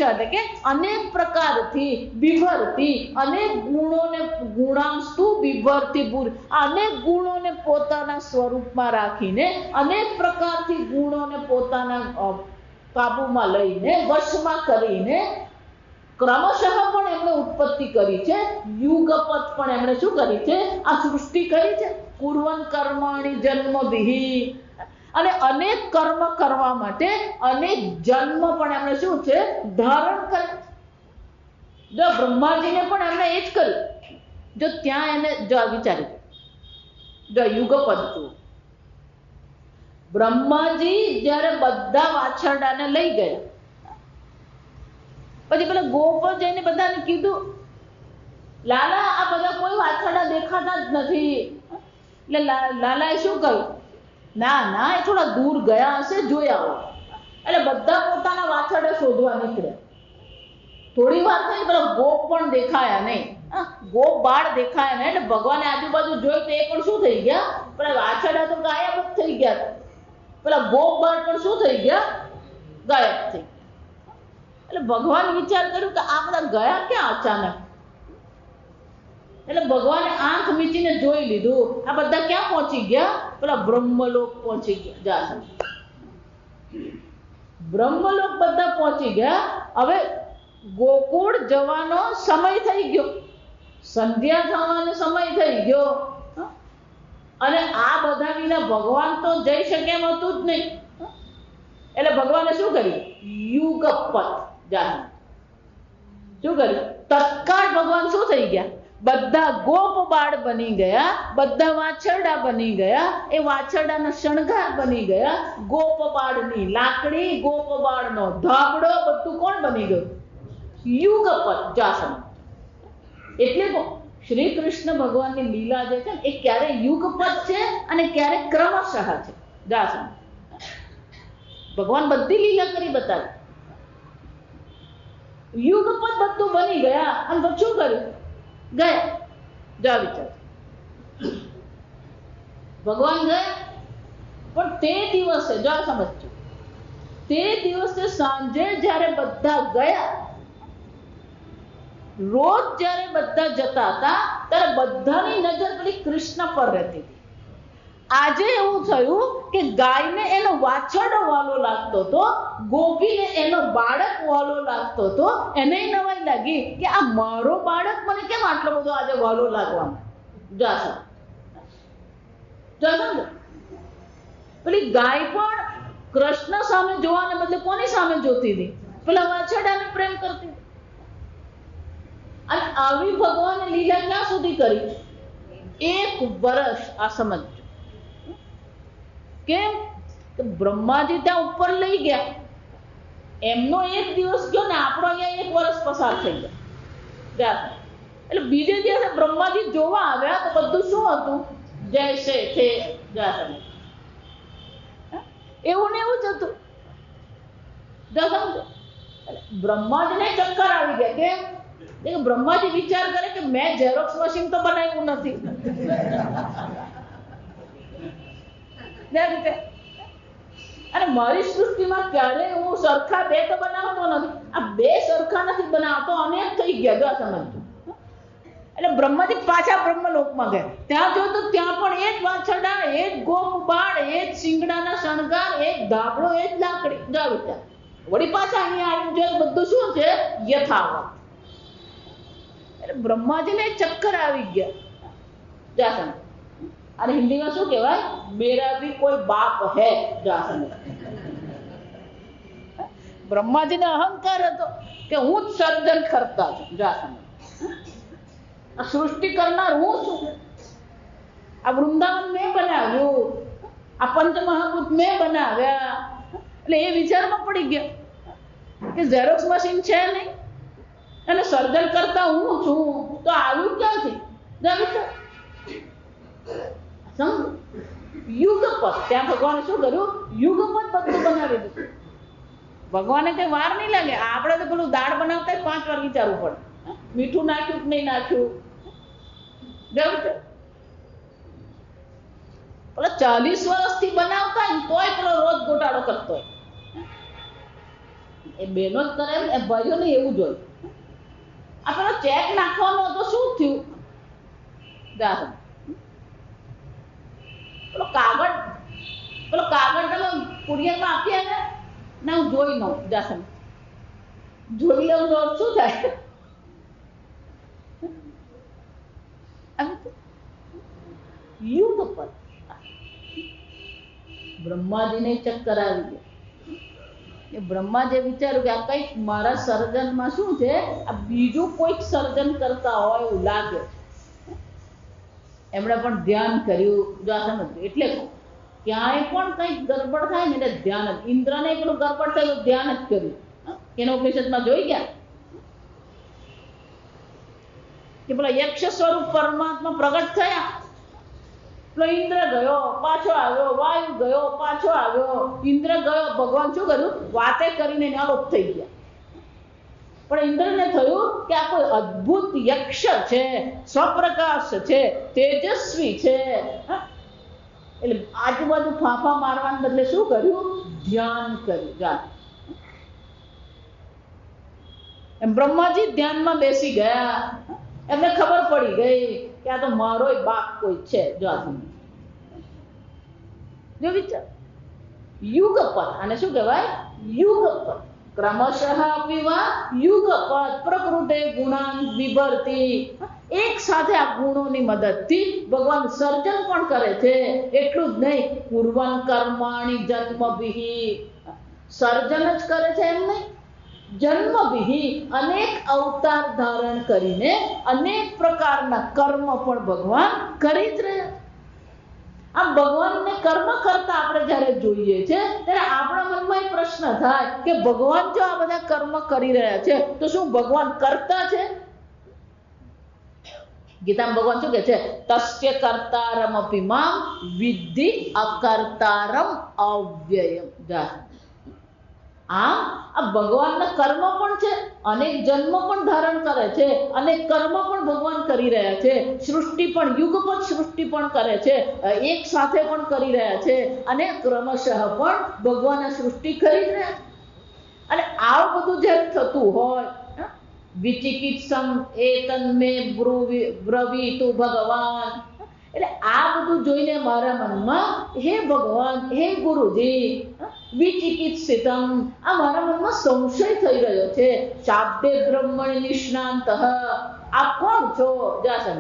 એટલે કે અનેક પ્રકારથી બિભરતી, અનેક ગુણોને ગુણાંશુ બિભરતી ભૂર, અનેક ગુણોને પોતાના સ્વરૂપમાં રાખીને, અનેક પ્રકારથી ગુણોને પોતાના કાબુમાં લઈને, વશમાં કરીને ક્રમશઃ પણ એમણે ઉત્પત્તિ કરી છે. યુગપત પણ એમણે શું કરી છે? આ સૃષ્ટિ કરી છે. કુર્વન કર્માણી જન્મભિઃ, અને અનેક કર્મ કરવા માટે અનેક જન્મ પણ એમણે શું છે? ધારણ કરે. જો બ્રહ્માજીને પણ એમણે એ જ કર્યું. જો ત્યાં એને જો વિચારી જો યુગપદ જુઓ. બ્રહ્માજી જ્યારે બધા વાછરડાને લઈ ગયા, પછી પેલા ગોપર જઈને બધાને કીધું, લાલા આ બધા કોઈ વાછરડા દેખાતા જ નથી. એટલે લાલાએ શું કહ્યું? ના એ થોડા દૂર ગયા હશે, જોઈ આવો. એટલે બધા પોતાના વાછરડા શોધવા નીકળ્યા. થોડી વાર થઈ, પેલા ગોપ પણ દેખાયા નહીં. ગોપ બાળ દેખાયા નહીં. એટલે ભગવાને આજુબાજુ જોઈ તો એ પણ શું થઈ ગયા? પેલા વાછરડા તો ગાયબ જ થઈ ગયા. પેલા ગોપ બાળ પણ શું થઈ ગયા? ગાયબ થઈ ગયા. એટલે ભગવાન વિચાર કર્યું કે આ બધા ગયા ક્યાં અચાનક? એટલે ભગવાને આંખ મીચીને જોઈ લીધું, આ બધા ક્યાં પહોંચી ગયા? પેલા બ્રહ્મલોક પહોંચી ગયા. બ્રહ્મલોક બધા પહોંચી ગયા. હવે ગોકુળ જવાનો સમય થઈ ગયો, સંધ્યા થવાનો સમય થઈ ગયો. અને આ બધા વિના ભગવાન તો જઈ શકે એમ હતું જ નહીં. એટલે ભગવાને શું કર્યું? યુગપત જાહેર. શું કર્યું? તત્કાળ ભગવાન શું થઈ ગયા? બધા ગોપ બાળ બની ગયા, બધા વાછરડા બની ગયા. એ વાછરડાનો શણગાર બની ગયા. ગોપ બાળની લાકડી, ગોપ બાળનો ધાબળો, બધું કોણ બની ગયું? યુગપત જાસન. એટલે શ્રી કૃષ્ણ ભગવાનની લીલા જે છે એ ક્યારે યુગપત છે અને ક્યારે ક્રમશઃ છે. જાસન ભગવાન બધી લીલા કરી બતાવી. યુગપત બધું બની ગયા અને પછી શું કર્યું? ગયા. જા વિચાર, ભગવાન ગયા. પણ તે દિવસે જો સમજજો, તે દિવસે સાંજે જ્યારે બધા ગયા, રોજ જ્યારે બધા જતા હતા ત્યારે બધાની નજર પેલી કૃષ્ણ પર રહેતી હતી. આજે એવું થયું કે ગાયને એનો વાછરડો વાલો લાગતો હતો, ગોપીને એનો બાળક વાલો લાગતો હતો. એને નવાઈ લાગી કે આ મારો બાળક મને કેમ આટલો બધો આજે વાલો લાગવાનો? જાસા પેલી ગાય પણ કૃષ્ણ સામે જોવાને બદલે કોની સામે જોતી હતી? પેલા વાછરડાને પ્રેમ કરતી હતી. અને આવી ભગવાને લીલા ક્યાં સુધી કરી? 1 વર્ષ આ સમજજો. કેમ કે બ્રહ્માજી ત્યાં ઉપર લઈ ગયા, એમનો 1 દિવસ ગયો ને આપણો અહીંયા 1 વર્ષ પસાર થઈ ગયા. એટલે બીજે દિવસે બ્રહ્માજી જોવા આવ્યા તો બધું શું હતું? જૈસે થે જાસમ. એવું ને એવું જ હતું. બ્રહ્માજીને ચક્કર આવી ગયા. કેમ? બ્રહ્માજી વિચાર કરે કે મેં ઝેરોક્સ મશીન તો બનાવ્યું નથી. અને મારી સૃષ્ટિમાં ક્યારેય હું સરખા 2 તો બનાવતો નથી. આ 2 સરખા નથી બનાવતો, અનેક થઈ ગયા. જો સમજજો. એટલે બ્રહ્માજી પાછા બ્રહ્મલોકમાં ગયા. ત્યાં જો તો ત્યાં પણ એ જ વાછરડા, એ જ ગોપબાળ, એ જ શિંગડાના શણગાર, એ જ ધાબળો, એ જ લાકડી. જાવ ત્યાં વળી પાછા અહીંયા આવીને જોઈએ બધું શું છે? યથાવત. એટલે બ્રહ્માજીને ચક્કર આવી ગયા. જાસન. અને હિન્દીમાં શું કહેવાય? મેરા ભી કોઈ બાપ હે. જાસન. બ્રહ્માજીને અહંકાર હતો કે હું જ સર્જન કરતા છું. જાસન. આ સૃષ્ટિ કરનાર હું છું. આ વૃંદાવન મેં બનાવ્યું, આ પંચમહાભૂત મેં બનાવ્યા. એટલે એ વિચારમાં પડી ગયા કે ઝેરોક્સ મશીન છે નહીં અને સર્જન કરતા હું છું, તો આવ્યું ક્યાંથી? યુગપત. ત્યાં ભગવાને શું કર્યું? યુગપત બધું બનાવી દીધું. ભગવાને કઈ વાર નહીં લાગે. આપણે તો પેલું દાળ બનાવતા 5 વાર વિચારવું પડે. મીઠું નાખ્યું કે નહીં નાખ્યું. પેલો 40 વર્ષથી બનાવતા ને તોય પેલો રોજ ગોટાળો કરતો હોય. એ બેનો જ કરે એ ભાઈઓ ને એવું જોયું. આ પેલો ચેક નાખવાનો હતો, શું થયું? પેલો કાગળ તમે કુરિયરમાં આપ્યા ને, ના હું જોઈ લઉં. જાસન જોઈ લઉં તો શું થાય? યુગપત. બ્રહ્માજીને ચક્કર આવી ગયા. એ બ્રહ્માજીએ વિચાર્યું કે આ કઈક મારા સર્જનમાં શું છે? આ બીજું કોઈક સર્જન કરતા હોય એવું લાગે. એમણે પણ ધ્યાન કર્યું. જો આ સમજ. એટલે ક્યાંય પણ કઈક ગડબડ થાય ને એટલે ધ્યાન જ. ઇન્દ્રને પેલું ગડબડ થયું, ધ્યાન જ કર્યું. એનો ઉપનિષદમાં જોઈ ગયા કે પેલા યક્ષ સ્વરૂપ પરમાત્મા પ્રગટ થયા. પેલો ઇન્દ્ર ગયો, પાછો આવ્યો. વાયુ ગયો, પાછો આવ્યો. ઇન્દ્ર ગયો, ભગવાન શું કર્યું? વાતે કરીને આલોપ થઈ ગયા. પણ ઇન્દ્રને થયું કે આ કોઈ અદ્ભુત યક્ષ છે, સ્વપ્રકાશ છે, તેજસ્વી છે. એટલે આજુબાજુ ફાંફા મારવાને બદલે શું કર્યું? ધ્યાન કર્યું. એમ બ્રહ્માજી ધ્યાનમાં બેસી ગયા. એમને ખબર પડી ગઈ કે આ તો મારો બાપ કોઈ છે. જો વિચાર. યુગપત. અને શું કહેવાય? યુગપત. ક્રમશઃ વિવા યુગપત પ્રકૃતે ગુણાન વિભર્તિ. એક સાથે આ ગુણોની મદદથી ભગવાન સર્જન પણ કરે છે. એટલું જ નહીં, પૂર્વં કર્માણિ જન્મભિઃ. સર્જન જ કરે છે એમ નહીં, જન્મભિઃ અનેક અવતાર ધારણ કરીને અનેક પ્રકારના કર્મ પણ ભગવાન કરી જ રહ્યા. આમ ભગવાનને કર્મ કરતા આપણે જયારે જોઈએ છે ત્યારે આપણા મનમાં એક પ્રશ્ન થાય કે ભગવાન જો આ બધા કર્મ કરી રહ્યા છે તો શું ભગવાન કરતા છે? ગીતામાં ભગવાન શું કહે છે? તસ્ય કર્તારમ અપિ મામ વિદ્ધિ અકર્તારમ અવ્યયમ. આમ આ ભગવાનના કર્મ પણ છે, અનેક જન્મ પણ ધારણ કરે છે, અનેક કર્મ પણ ભગવાન કરી રહ્યા છે. સૃષ્ટિ પણ યુગપત સૃષ્ટિ પણ કરે છે, એક સાથે પણ કરી રહ્યા છે, અને ક્રમશઃ પણ ભગવાન આ સૃષ્ટિ કરી રહ્યા. અને આવું બધું જ્યારે થતું હોય, વિચિકિત્સમ એતન્મે બ્રવીતુ ભગવાન. એટલે આ બધું જોઈને મારા મનમાં હે ભગવાન, હે ગુરુજી, વિચિકિત્સિતમ, આ મારા મનમાં સંશય થઈ રહ્યો છે. શાબ્દે બ્રહ્મણ નિષ્ણાંત. આપ કોણ છો? જાસન.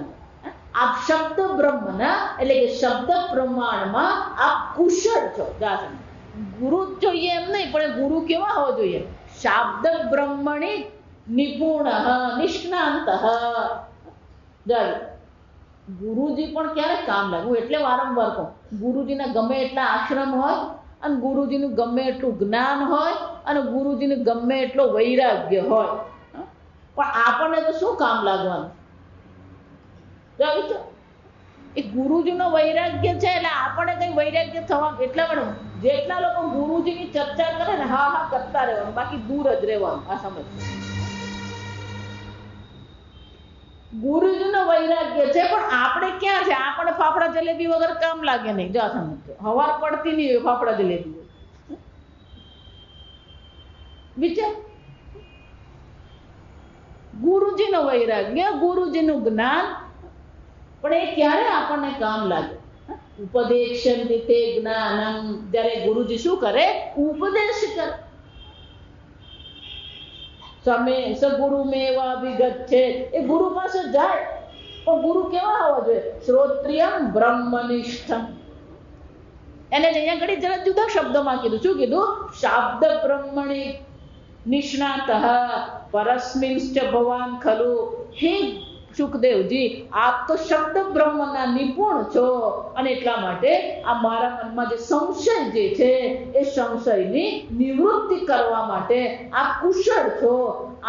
આપ શબ્દ બ્રહ્મના એટલે કે શબ્દ પ્રમાણમાં આપ કુશળ છો. જાસન. ગુરુ જોઈએ એમ નહીં, પણ ગુરુ કેવા હોવો જોઈએ? શાબ્દ બ્રહ્મણી નિપુણ નિષ્ણાંત. જાય ગુરુજી પણ ક્યારે કામ લાગે? હું એટલે વારંવાર કહું, ગુરુજીના ગમે એટલા આશ્રમ હોય અને ગુરુજીનું ગમે એટલું જ્ઞાન હોય અને ગુરુજીનું ગમે એટલો વૈરાગ્ય હોય, પણ આપણને તો શું કામ લાગવાનું? એ ગુરુજીનો વૈરાગ્ય છે એટલે આપણે કઈ વૈરાગ્ય થવા, એટલા માટે જેટલા લોકો ગુરુજીની ચર્ચા કરે ને હા હા કરતા રહેવાનું, બાકી દૂર જ રહેવાનું. આ સમજ, ગુરુજીનો વૈરાગ્ય છે પણ આપણે ક્યાં છે? આપણે ફાફડા જલેબી વગર કામ લાગે નહીં. જો સમજો, હવાર પડતી નહીં હોય ફાફડા જલેબી વિચાર. ગુરુજીનો વૈરાગ્ય, ગુરુજીનું જ્ઞાન, પણ એ ક્યારે આપણને કામ લાગે? ઉપદેશન્તિ તે જ્ઞાનમ, જ્યારે ગુરુજી શું કરે? ઉપદેશ કરે. સમે સગુરુ મેવા વિગચ્છે, એ ગુરુ પાસે જાય, પણ ગુરુ કેવા હોવા જોઈએ? શ્રોત્રિયમ બ્રહ્મનિષ્ઠમ. એને અહીંયા ઘડી જરા જુદા શબ્દોમાં કીધું. શું કીધું? શાબ્દ બ્રહ્મણિ નિષ્ણાતઃ પરસ્મિંશ્ચ ભવાન ખલુ. હે સુખદેવજી, આપ તો શબ્દ બ્રહ્મના નિપુણ છો અને એટલા માટે આ મારા મનમાં જે સંશય જે છે એ સંશયની નિવૃત્તિ કરવા માટે આપ કુશળ છો.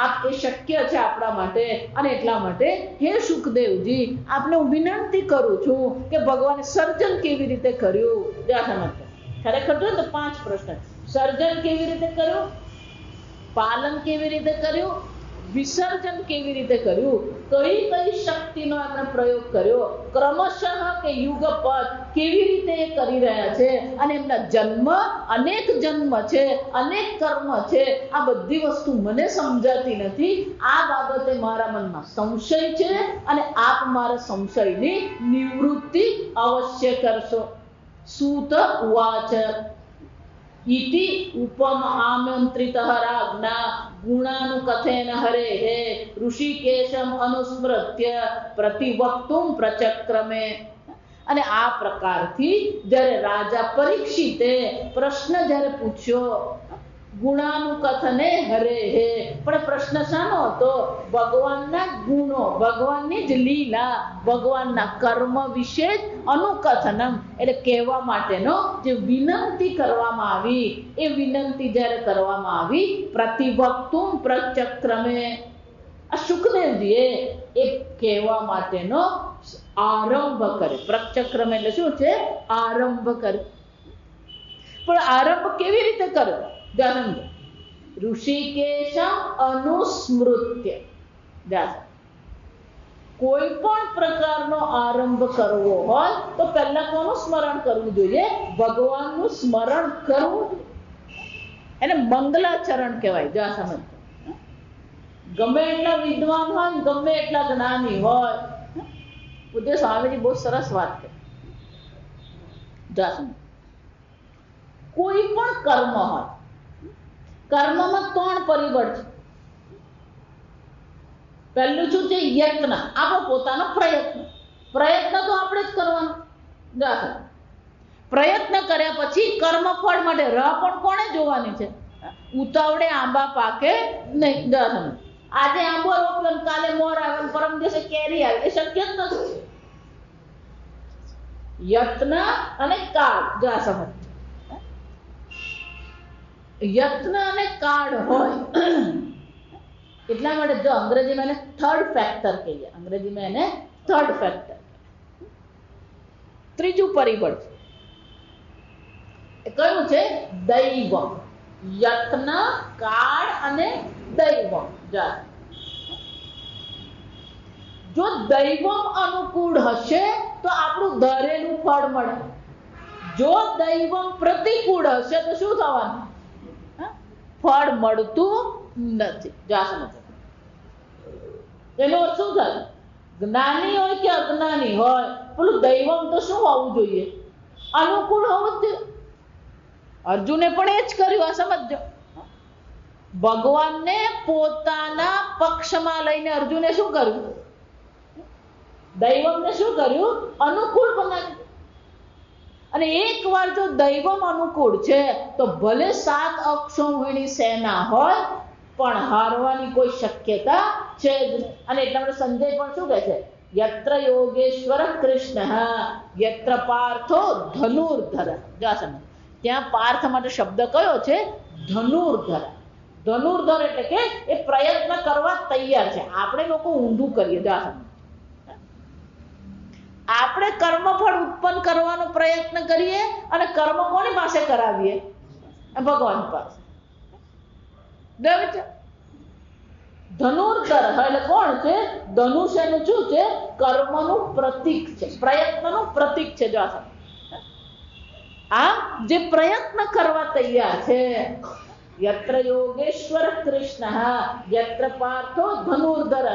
આપ એ શક્ય છે આપણા માટે અને એટલા માટે હે સુખદેવજી, આપને હું વિનંતી કરું છું કે ભગવાને સર્જન કેવી રીતે કર્યું? ખરેખર જો તો 5 પ્રશ્ન. સર્જન કેવી રીતે કર્યું? પાલન કેવી રીતે કર્યું? વિસર્જન કેવી રીતે કર્યું? કઈ કઈ શક્તિનો આપણે પ્રયોગ કર્યો? ક્રમશઃ કે યુગપત કેવી રીતે એ કરી રહ્યા છે? અને એમના જન્મ, અનેક જન્મ છે, અનેક કર્મ છે. આ બધી વસ્તુ મને સમજાતી નથી. આ બાબતે મારા મનમાં સંશય છે અને આપ મારા સંશયની નિવૃત્તિ અવશ્ય કરશો. સૂત ઉવાચ ઇતિ ઉપમ આમંત્રિતઃ રાજ્ઞા ગુણાનુકથેન હરેઃ ઋષિકેશમ અનુસ્મૃત્ય પ્રતિવક્તુમ પ્રચક્રમે. અને આ પ્રકારથી જ્યારે રાજા પરીક્ષિતે પ્રશ્ન જ્યારે પૂછ્યો, ગુણાનુકથને હરેઃ, પણ પ્રશ્ન શાનો હતો? ભગવાનના ગુણો, ભગવાનની જ લીલા, ભગવાનના કર્મ વિશે જ અનુકથનમ એટલે કહેવા માટેનો જે વિનંતી કરવામાં આવી, એ વિનંતી જ્યારે કરવામાં આવી, પ્રતિવક્તુમ પ્રચક્રમે, આ સુખદેવજીએ એ કહેવા માટેનો આરંભ કરે. પ્રચક્રમ એટલે શું છે? આરંભ કરે. પણ આરંભ કેવી રીતે કરે? ઋષિકેશમ અનુસ્મૃત્ય. કોઈ પણ પ્રકારનો આરંભ કરવો હોય તો પહેલા કોનું સ્મરણ કરવું જોઈએ? ભગવાનનું સ્મરણ કરવું. એને મંગલાચરણ કહેવાય. જા સમજ. ગમે એટલા વિદ્વાન હોય, ગમે એટલા જ્ઞાની હોય, પૂજ્ય સ્વામીજી બહુ સરસ વાત કરી. જા સમજ. કોઈ પણ કર્મ હોય, કર્મમાં 3 પરિબળ છે. પહેલું શું છે? યત્ન, આપણો પોતાનો પ્રયત્ન. પ્રયત્ન તો આપણે જ કરવાનો. પ્રયત્ન કર્યા પછી કર્મ ફળ માટે રાહ પણ કોણે જોવાની છે? ઉતાવળે આંબા પાકે નહીં. આજે આંબો રોપ્યો, કાલે મોર આવે, પરમ દિવસે કેરી આવે, એ શક્ય જ નથી. યત્ન અને કાળ. જા સમજ. યત્ન અને કાળ હોય એટલા માટે જો અંગ્રેજીમાં એને થર્ડ ફેક્ટર કહીએ. અંગ્રેજીમાં એને થર્ડ ફેક્ટર. ત્રીજું પરિબળ છે. કયું છે? દૈવમ. યત્ન, કાળ અને દૈવમ. જો દૈવમ અનુકૂળ હશે તો આપણું ધારેલું ફળ મળે. જો દૈવમ પ્રતિકૂળ હશે તો શું થવાનું? ફળ મળતું નથી. એનો અર્થ શું થાય? જ્ઞાની હોય કે અજ્ઞાની હોય, પેલું દૈવમ તો શું હોવું જોઈએ? અનુકૂળ હોવું જ જોઈએ. અર્જુને પણ એ જ કર્યું. આ સમજો. ભગવાનને પોતાના પક્ષમાં લઈને અર્જુને શું કર્યું? દૈવમને શું કર્યું? અનુકૂળ બનાવ્યું. અને એક વાર જો દૈવમ અનુકૂળ છે તો ભલે 7 અક્ષૌહિણી સેના હોય પણ હારવાની કોઈ શક્યતા છે જ નહીં. અને એટલા માટે સંજય પણ શું કહે છે? યત્ર યોગેશ્વર કૃષ્ણ યત્ર પાર્થો ધનુર્ધર. ત્યાં પાર્થ માટે શબ્દ કયો છે? ધનુર્ધર. ધનુર્ધર એટલે કે એ પ્રયત્ન કરવા તૈયાર છે. આપણે લોકો ઊંધું કરીએ. આપણે કર્મફળ ઉત્પન્ન કરવાનો પ્રયત્ન કરીએ અને કર્મ કોની પાસે કરાવીએ? ભગવાન પાસે. ધનુર્ધર એટલે કોણ છે? ધનુષ એનું શું છે? કર્મનું પ્રતીક છે, પ્રયત્નનું પ્રતીક છે. આ જે પ્રયત્ન કરવા તૈયાર છે. યત્ર યોગેશ્વર કૃષ્ણ યત્ર પાર્થો ધનુર્ધર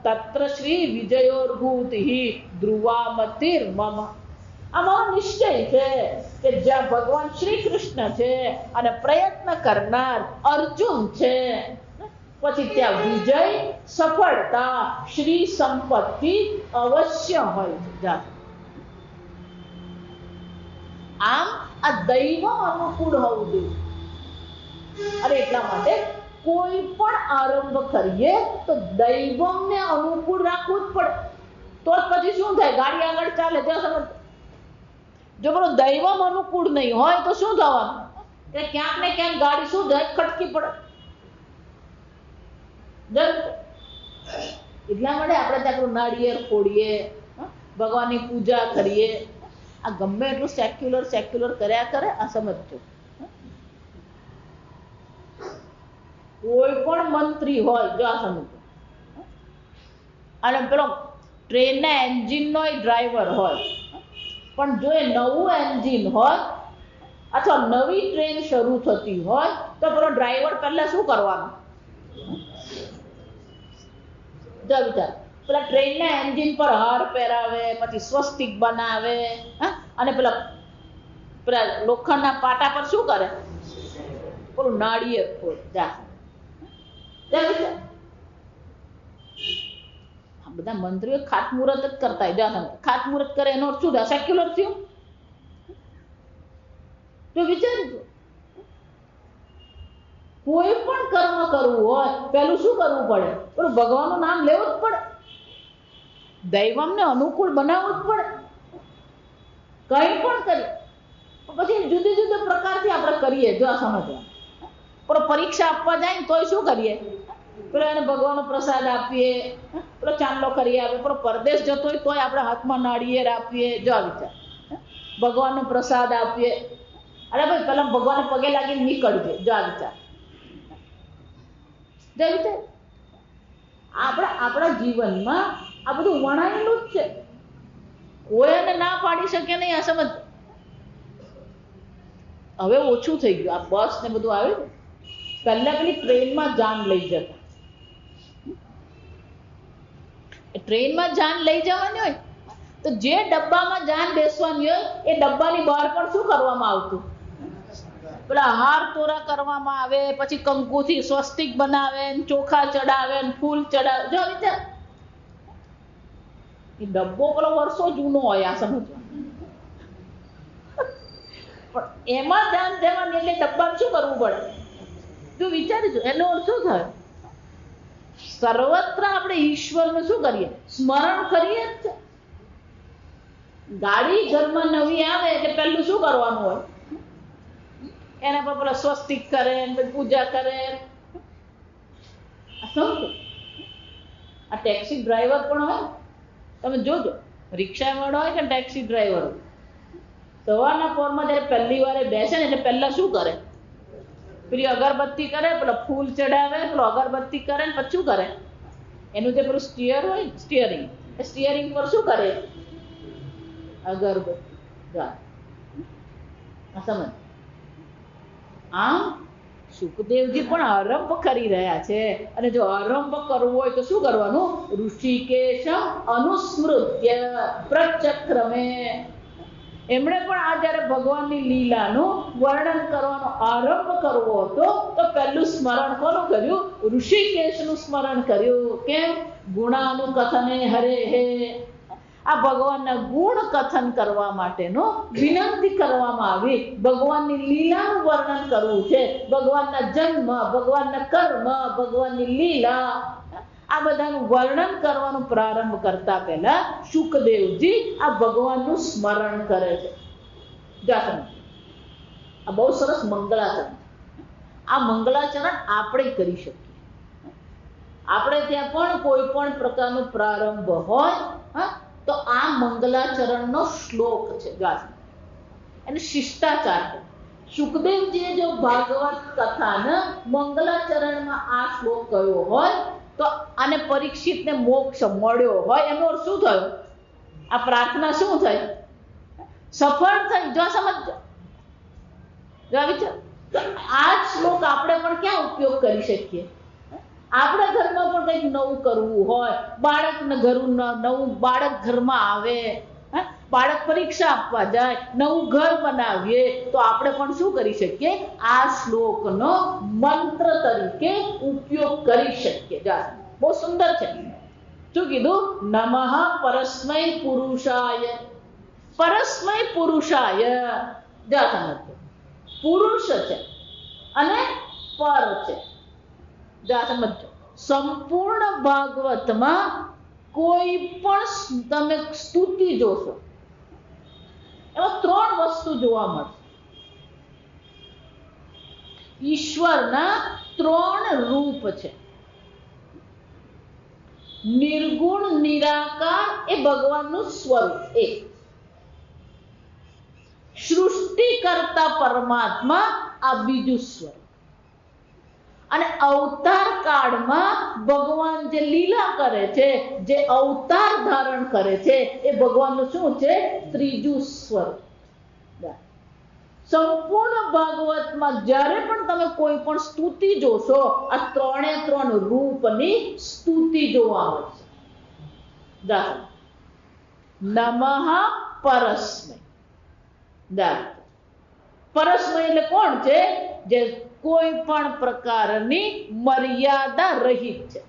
તત્ર શ્રી વિજયોર્ભૂતિ ધ્રુવામતિર મમ. આ મારો નિશ્ચય છે કે જ્યાં ભગવાન શ્રી કૃષ્ણ છે અને પ્રયત્ન કરનાર અર્જુન છે, પછી ત્યાં વિજય, સફળતા, શ્રી સંપત્તિ અવશ્ય હોય છે. આમ આ દૈવ અનુકૂળ હોવું જોઈએ. અને એટલા માટે કોઈ પણ આરંભ કરીએ તો દૈવમને અનુકૂળ રાખવું જ પડે. તો પછી શું થાય? ગાડી આગળ ચાલે. જો પેલો દૈવમ અનુકૂળ નહીં હોય તો શું થવાનું? કે ક્યાંક ને ક્યાંક ગાડી શું થાય? ખટકી પડે. એટલા માટે આપણે ત્યાં નાળિયેર ફોડીએ, ભગવાનની પૂજા કરીએ. આ ગમે એટલું સેક્યુલર કર્યા કરે, આ સમજજો. કોઈ પણ મંત્રી હોય, જો આ સમજો, અને પેલો ટ્રેનના એન્જિનનો ડ્રાઈવર હોય, પણ જો એ નવું એન્જિન હોય અથવા નવી ટ્રેન શરૂ થતી હોય તો પેલો ડ્રાઈવર પહેલા શું કરવાનું? જો વિચાર, પેલા ટ્રેનના એન્જિન પર હાર પહેરાવે, પછી સ્વસ્તિક બનાવે, અને પેલા લોખંડના પાટા પર શું કરે? પેલું નાળિયેર ફોડે. બધા મંત્રીઓ ખાતમુહૂર્ત જ કરતા હોય. ખાતમુહૂર્ત કરે એનો અર્થ શું થાય? સેક્યુલર થયું. જો વિચારજો, કોઈ પણ કર્મ કરવું હોય પેલું શું કરવું પડે? પેલું ભગવાનનું નામ લેવું જ પડે. દૈવમને અનુકૂળ બનાવવું જ પડે. કંઈ પણ કરીએ પછી જુદી જુદી પ્રકારથી આપણે કરીએ. જો આ સમજવા, પણ પરીક્ષા આપવા જાય ને તોય શું કરીએ? પેલો એને ભગવાનનો પ્રસાદ આપીએ, પેલો ચાંદલો કરી આપે. પેલો પરદેશ જતો હોય તોય આપણે હાથમાં નાળિયેર આપીએ. જો આ વિચાર, ભગવાનનો પ્રસાદ આપીએ. અરે ભાઈ પેલા ભગવાનને પગે લાગીને નીકળજે. જો આ વિચાર, જો વિચાર. આપણા જીવનમાં આ બધું વણાયેલું જ છે. કોઈ એને ના પાડી શકે નહીં. આ સમજ. હવે ઓછું થઈ ગયું. આ બસ ને બધું આવે ને, પહેલા પેલી ટ્રેનમાં જાન લઈ જતા. ટ્રેનમાં જાન લઈ જવાની હોય તો જે ડબ્બામાં જાન બેસવાની હોય એ ડબ્બાની બહાર પણ શું કરવામાં આવતું? પેલા હાર તોરા કરવામાં આવે, પછી કંકુથી સ્વસ્તિક બનાવે, ચોખા ચડાવે, ફૂલ ચડાવે. જો વિચાર, એ ડબ્બો પેલો વર્ષો જૂનો હોય. આ સમજો. પણ એમાં જાન જવાની એટલે ડબ્બાને શું કરવું પડે? તું વિચારીજો, એનો અર્થ શું થાય? સર્વત્ર આપણે ઈશ્વરનું શું કરીએ? સ્મરણ કરીએ જ છે. ગાડી ઘરમાં નવી આવે એટલે પહેલું શું કરવાનું હોય? એના પર પેલા સ્વસ્તિક કરે, પૂજા કરે. સમજો, આ ટેક્સી ડ્રાઈવર પણ હોય. તમે જોજો, રિક્ષા વાળો હોય કે ટેક્સી ડ્રાઈવર હોય, સવારના પોરમાં જયારે પહેલી વાર બેસે ને એટલે પહેલા શું કરે? પેલી અગરબત્તી કરે, પેલા ફૂલ ચડાવે, પેલો અગરબત્તી કરે ને પછી શું કરે? એનું જે પેલું સ્ટીયર હોય, સ્ટીયરિંગ, એ સ્ટીયરિંગ પર શું કરે? અગરબત્તી. સમજ. આમ સુખદેવજી પણ આરંભ કરી રહ્યા છે. અને જો આરંભ કરવો હોય તો શું કરવાનું? ઋષિકેશ અનુસ્મૃત્ય પ્રચક્રમે. એમણે પણ આ જયારે ભગવાનની લીલાનું વર્ણન કરવાનો આરંભ કરવો હતો તો પહેલું સ્મરણ કોનું કર્યું? ઋષિકેશનું સ્મરણ કર્યું. કેમ? ગુણાનું કથને હરે હે. આ ભગવાનના ગુણ કથન કરવા માટેનો વિનંતી કરવામાં આવી. ભગવાનની લીલાનું વર્ણન કરવું છે. ભગવાનના જન્મ, ભગવાનના કર્મ, ભગવાનની લીલા. આ બધાનું વર્ણન કરવાનો પ્રારંભ કરતા પહેલા શુકદેવજી આ ભગવાનનું સ્મરણ કરે છે. આ બહુ સરસ મંગળાચરણ. આ મંગળાચરણ આપણે કરી શકીએ. આપણે ત્યાં પણ કોઈ પણ પ્રકારનો પ્રારંભ હોય તો આ મંગલાચરણનો શ્લોક છે. એને શિષ્ટાચાર છે. સુખદેવજીએ જો ભાગવત કથાના મંગલાચરણમાં આ શ્લોક કયો હોય તો આને પરીક્ષિતને મોક્ષ મળ્યો હોય એનો અર્થ શું થયો? આ પ્રાર્થના શું થઈ? સફળ થઈ. જો સમજો, આ શ્લોક આપણે પણ ક્યાં ઉપયોગ કરી શકીએ? આપણા ઘરમાં પણ કંઈક નવું કરવું હોય, બાળકને નવું બાળક ઘરમાં આવે, બાળક પરીક્ષા આપવા જાય, નવું ઘર બનાવીએ તો આપણે પણ શું કરી શકીએ? આ શ્લોકનો મંત્ર તરીકે ઉપયોગ કરી શકીએ. બહુ સુંદર છે. શું કીધું? નમઃ પરસ્મૈ પુરુષાય. પરસ્મૈ પુરુષાય. પુરુષ છે અને પર છે. સમજો, સંપૂર્ણ ભાગવતમાં કોઈ પણ તમે સ્તુતિ જોશો એમાં 3 વસ્તુ જોવા મળશે. ઈશ્વરના 3 રૂપ છે. નિર્ગુણ નિરાકાર એ ભગવાનનું સ્વરૂપ એક. સૃષ્ટિ કરતા પરમાત્મા આ બીજું સ્વરૂપ. અને અવતાર કાળમાં ભગવાન જે લીલા કરે છે, જે અવતાર ધારણ કરે છે એ ભગવાનનું શું છે? ત્રીજું સ્વરૂપ. સંપૂર્ણ ભાગવતમાં જ્યારે પણ તમે કોઈ પણ સ્તુતિ જોશો આ 3 રૂપની સ્તુતિ જોવા મળશે. નમઃ પરસ્મૈ. પરસ્મૈ એટલે કોણ છે? જે કોઈ પણ પ્રકારની મર્યાદા રહિત છે.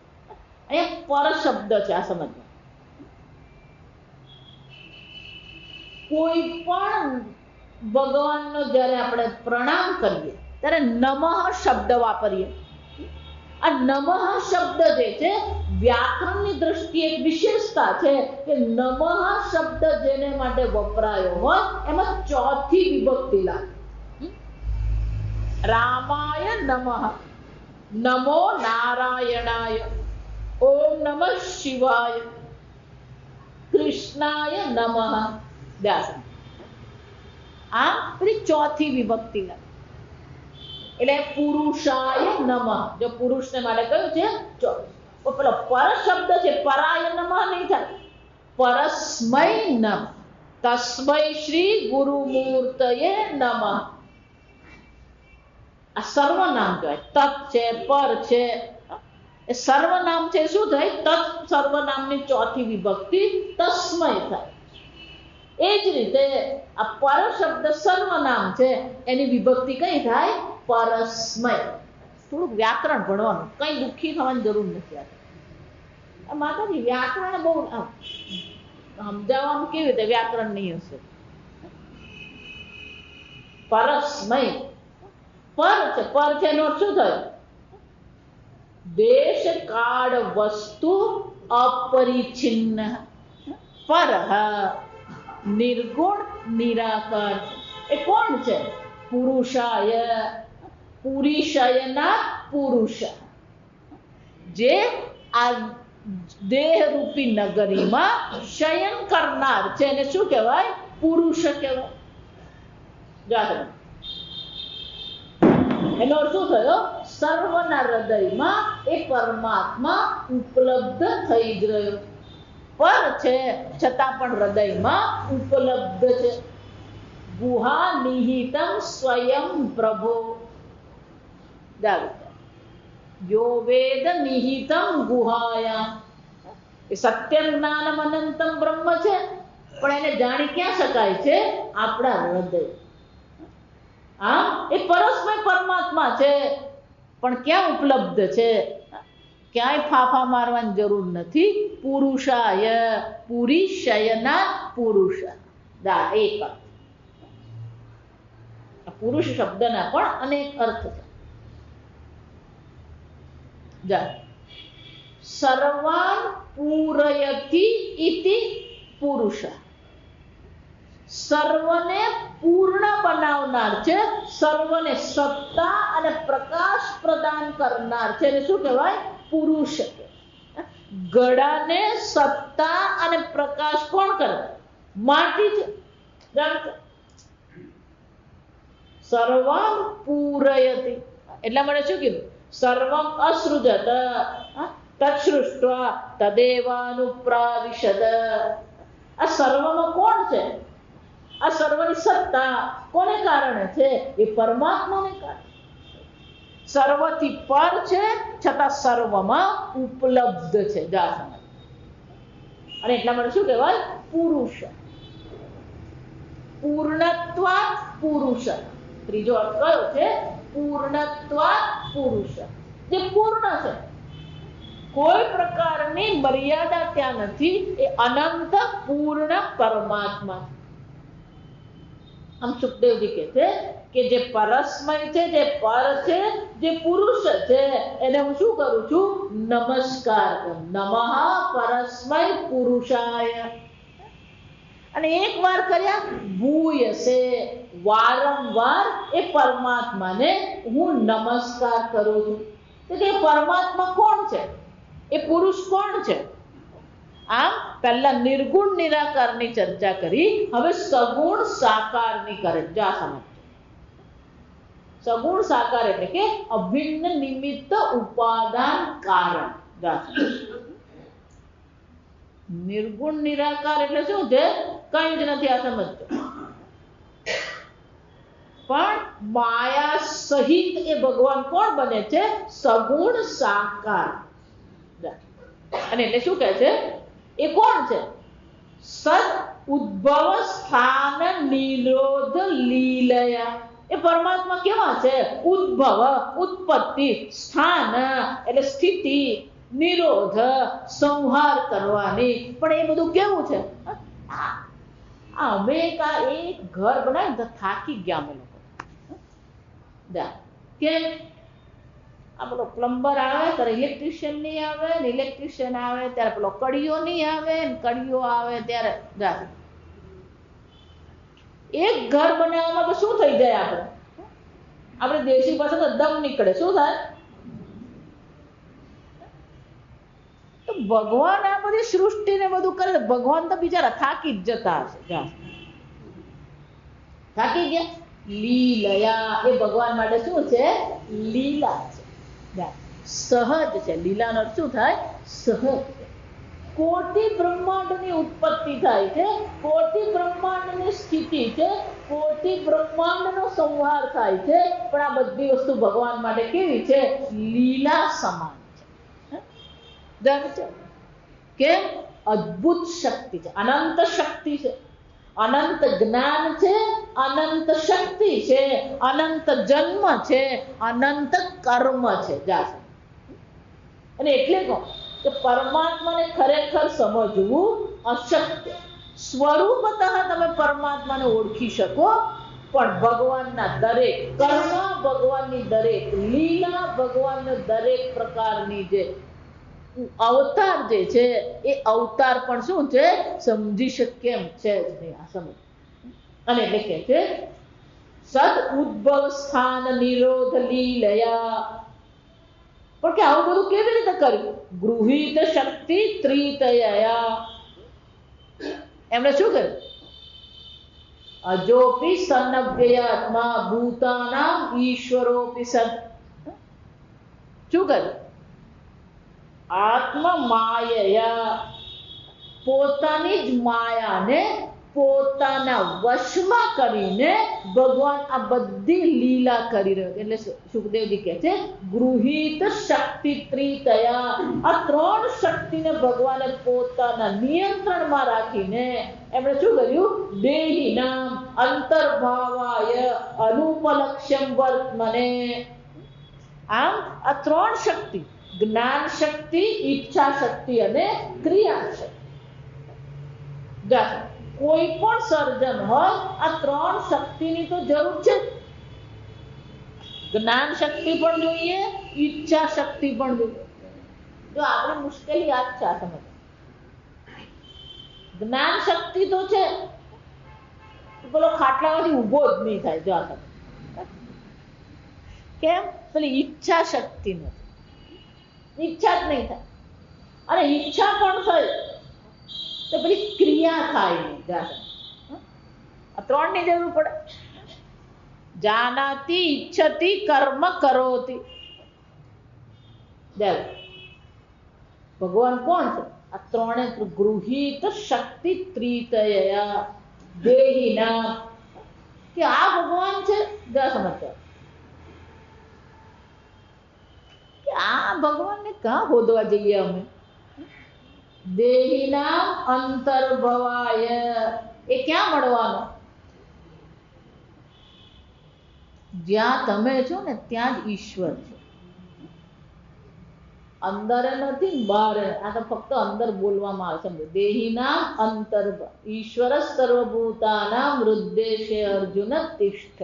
અહીંયા પર શબ્દ છે. આ સમજવા, કોઈ પણ ભગવાનનો જ્યારે આપણે પ્રણામ કરીએ ત્યારે નમઃ શબ્દ વાપરીએ. આ નમઃ શબ્દ જે છે વ્યાકરણની દ્રષ્ટિએ એક વિશેષતા છે કે નમઃ શબ્દ જેને માટે વપરાયો હોય એમાં 4થી વિભક્તિ લાગે. રામાય નમઃ, નમો નારાયણાય, ઓમ નમઃ શિવાય, કૃષ્ણાય નમઃ. આ પેલી 4થી વિભક્તિ લાગે. એટલે પુરુષાય નમઃ. જો પુરુષને માટે કયું છે? પેલો પર શબ્દ છે, પરાય નમઃ નહીં થાય. પરસ્મૈ નમઃ. તસ્મૈ શ્રી ગુરુમૂર્તયે નમઃ. આ સર્વનામ કહેવાય. તત્ છે, પર છે, એ સર્વનામ છે. શું થાય? તત્ સર્વનામની 4થી વિભક્તિ તસ્મૈ થાય. એ જ રીતે આ પર શબ્દ સર્વનામ છે, એની વિભક્તિ કઈ થાય? પરસ્મૈ. થોડુંક વ્યાકરણ ભણવાનું, કઈ દુઃખી થવાની જરૂર નથી. માતાજી વ્યાકરણ બહુ સમજાવવાનું કેવી રીતે? વ્યાકરણ નહીં હશે. પરસ્મૈ પર છે. પર છે એનો શું થયો? દેશ કાળ વસ્તુ અપરિચ્છિન્ન. પર નિર્ગુણ નિરાકાર. એ કોણ છે? પુરુષાય. પુરીશયના પુરુષ, જે આ દેહરૂપી નગરીમાં શયન કરનાર છે એને શું કહેવાય? પુરુષ કહેવાય. એનો અર્થ શું થયો? સર્વના હૃદયમાં એ પરમાત્મા ઉપલબ્ધ થઈ જ રહ્યો. પર છે છતાં પણ હૃદયમાં ઉપલબ્ધ છે. ગુહા નિહિતમ સ્વયં પ્રભો. યો વેદ નિહિતમ ગુહાયા. એ સત્યમ જ્ઞાનમ અનંતમ બ્રહ્મ છે, પણ એને જાણી ક્યાં શકાય છે? આપણા હૃદય. એ પરસ્મય પરમાત્મા છે, પણ ક્યાં ઉપલબ્ધ છે? ક્યાંય ફાફા મારવાની જરૂર નથી. પુરુષાય. પુરીશયના પુરુષ. એક પુરુષ શબ્દના પણ અનેક અર્થ છે. સર્વાન પૂરયતિ ઇતિ પુરુષ. સર્વને પૂર્ણ બનાવનાર છે, સર્વને સત્તા અને પ્રકાશ પ્રદાન કરનાર છે. એને શું કહેવાય? પુરુષ. ઘડાને સત્તા અને પ્રકાશ કોણ કરે? માટી છે. જાણતો સર્વમ પૂરયતિ એટલા માટે શું કીધું? સર્વમ અસૃજત તત્સૃષ્ટ્વા તદેવાનુપ્રાવિશદ. આ સર્વમાં કોણ છે? આ સર્વની સત્તા કોને કારણે છે? એ પરમાત્માને કારણે. સર્વથી પર છે છતાં સર્વમાં ઉપલબ્ધ છે. અને એટલા માટે શું કહેવાય? પુરુષ. પૂર્ણત્વાત્ પુરુષ. ત્રીજો અર્થ કયો છે? પૂર્ણત્વાત્ પુરુષ. જે પૂર્ણ છે, કોઈ પ્રકારની મર્યાદા ત્યાં નથી. એ અનંત પૂર્ણ પરમાત્મા. આમ સુખદેવજી કહે છે કે જે પરસ્મય છે, જે પર છે, જે પુરુષ છે, એને હું શું કરું છું? નમસ્કાર કરું. નમઃ પરસ્મય પુરુષાય. અને એક વાર કર્યા ભૂયસે, વારંવાર એ પરમાત્માને હું નમસ્કાર કરું છું. તો કે પરમાત્મા કોણ છે? એ પુરુષ કોણ છે? આમ પહેલા નિર્ગુણ નિરાકારની ચર્ચા કરી, હવે સગુણ સાકારની કરે. જા સમજ. સગુણ સાકાર એટલે કે અભિન્ન નિમિત્ત ઉપાદાન કારણ. જા સમજ. નિર્ગુણ નિરાકાર એટલે શું છે? કઈ જ નથી. આ સમજજો. પણ માયા સહિત એ ભગવાન કોણ બને છે? સગુણ સાકાર. અને એટલે શું કહે છે? એ કોણ છે? સત ઉદ્ભવ સ્થાન નિરોધ લીલયા. એ પરમાત્મા કેવા છે? ઉદ્ભવ ઉત્પત્તિ, સ્થાન એટલે સ્થિતિ, નિરોધ સંહાર કરવાની. પણ એ બધું કેવું છે? અમે એક ઘર બનાવ્યું તો થાકી ગયા અમે લોકો. કેમ? આ પેલો પ્લમ્બર આવે ત્યારે ઇલેક્ટ્રિશિયન નહીં આવે, ને ઇલેક્ટ્રિશિયન આવે ત્યારે પેલો કડીઓ નહીં આવે, ને કડીઓ આવે ત્યારે એક ઘર બનાવવામાં તો શું થઈ જાય? આપણે દેશી પાસે તો દમ નીકળે. શું થાય? તો ભગવાન આ બધી સૃષ્ટિને બધું કરે. ભગવાન તો બિચારા થાકી જ જતા હશે. થાકી ગયા. લીલયા એ ભગવાન માટે શું છે? લીલા છે. સહજ છે. લીલાનો અર્થ શું થાય? સહજ. કોટી બ્રહ્માંડની ઉત્પત્તિ થાય છે, કોટી બ્રહ્માંડની સ્થિતિ છે, કોટી બ્રહ્માંડનો સંહાર થાય છે. પણ આ બધી વસ્તુ ભગવાન માટે કેવી છે? લીલા સમાન છે. કેમ? અદ્ભુત શક્તિ છે, અનંત શક્તિ છે, અનંત જ્ઞાન છે, અનંત શક્તિ છે, અનંત જન્મ છે, અનંત કર્મ છે. અને એટલે કહું કે પરમાત્માને ખરેખર સમજવું અશક્ય. સ્વરૂપતઃ તમે પરમાત્માને ઓળખી શકો, પણ ભગવાનના દરેક કર્મ, ભગવાનની દરેક લીલા, ભગવાનની દરેક પ્રકારની જે અવતાર જે છે એ અવતાર પણ શું છે? સમજી શકીએ એમ છે જ નહીં. આ સમજ. અને એટલે કે છે સદ ઉદ્ભવ સ્થાન નિરોધ લીલયા. પણ કે આવું બધું કેવી રીતે કર્યું? ગૃહિત શક્તિ ત્રિતયા. એમણે શું કર્યું? અજોપી સન્નવ્યયાત્મા ભૂતાનામ ઈશ્વરોપી સદ. શું કર્યું? આત્મ માયા, પોતાની જ માયાને પોતાના વશમાં કરીને ભગવાન આ બધી લીલા કરી રહ્યો. એટલે સુખદેવજી કહે છે ગૃહિત શક્તિ ત્રિતયા. આ ત્રણ શક્તિને ભગવાને પોતાના નિયંત્રણમાં રાખીને એમણે શું કર્યું? દેહી નામ અંતર્ભાવાય અનુપલક્ષ્યમ વર્તમને. આમ આ ત્રણ શક્તિ, જ્ઞાન શક્તિ, ઈચ્છા શક્તિ અને ક્રિયા શક્તિ. કોઈ પણ સર્જન હોય આ ત્રણ શક્તિની તો જરૂર છે. જ્ઞાન શક્તિ પણ જોઈએ, ઈચ્છા શક્તિ પણ જોઈએ. જો આપણી મુશ્કેલી આ જ છે. આ સમજ જ્ઞાન શક્તિ તો છે, પેલો ખાટલામાંથી ઊભો જ નહીં થાય. જો આ સમજ કેમ? પેલી ઈચ્છા શક્તિ નથી, ઈચ્છા જ નહીં થાય. અને ઈચ્છા પણ થઈ તો પેલી ક્રિયા થાય નહીં. આ ત્રણની જરૂર પડે. જાનાતિ ઈચ્છતિ કર્મ કરોતિ. ભગવાન કોણ છે? આ ત્રણે ગૃહિત શક્તિ ત્રિતયા દેહિના. કે આ ભગવાન છે. સમજતા કે આ ભગવાનને ક્યાં શોધવા જઈએ અમે? દેહિના અંતર્ભવાય. એ ક્યાં મળવાનો? જ્યાં તમે છો ને ત્યાં જ ઈશ્વર છે. અંદર નથી, બહાર. આ તો ફક્ત અંદર બોલવામાં આવે. સમજો, દેહિના અંતર્ભ ઈશ્વર સર્વભૂતાનાં હૃદ્દેશે અર્જુન તિષ્ઠ.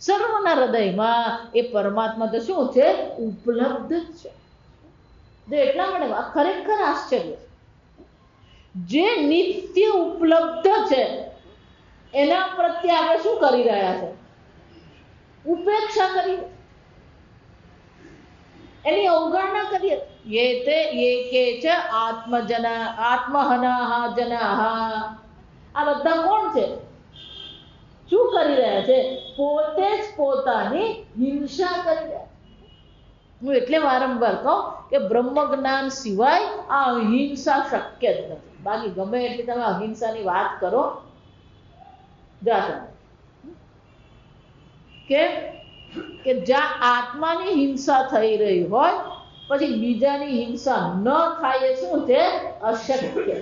સર્વના હૃદયમાં એ પરમાત્મા તો શું છે? ઉપલબ્ધ છે. એટલા માટે આ ખરેખર આશ્ચર્ય છે. જે નિત્ય ઉપલબ્ધ છે એના પ્રત્યે આપણે શું કરી રહ્યા છે? ઉપેક્ષા કરી, એની અવગણના કરીએ. યે કે છે આત્મહનાહ જનાહ. આ બધા કોણ છે? શું કરી રહ્યા છે? પોતે જ પોતાની હિંસા કરી રહ્યા. હું એટલે વારંવાર કહું કે બ્રહ્મ જ્ઞાન સિવાય આ અહિંસા શક્ય જ નથી. બાકી ગમે એટલી તમે અહિંસાની વાત કરો, કે જ્યાં આત્માની હિંસા થઈ રહી હોય પછી બીજાની હિંસા ન થાય એ શું છે? અશક્ય.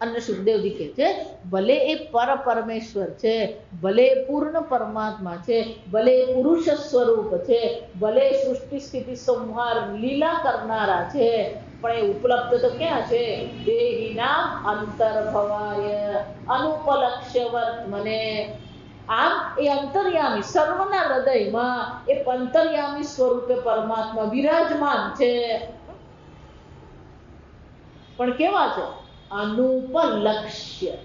અને સુખદેવજી કહે છે ભલે એ પરમેશ્વર છે, ભલે પૂર્ણ પરમાત્મા છે, ભલે પુરુષ સ્વરૂપ છે, ભલે સૃષ્ટિ સ્થિતિ સંહાર લીલા કરનારા છે, પણ એ ઉપલબ્ધ તો ક્યાં છે? દેહિના અંતર્ભવાય અનુપલક્ષ્ય વર્તમને. આમ એ અંતર્યામી સર્વના હૃદયમાં એ અંતર્યામી સ્વરૂપે પરમાત્મા વિરાજમાન છે. પણ કેવા છે? અનુપલક્ષ્ય.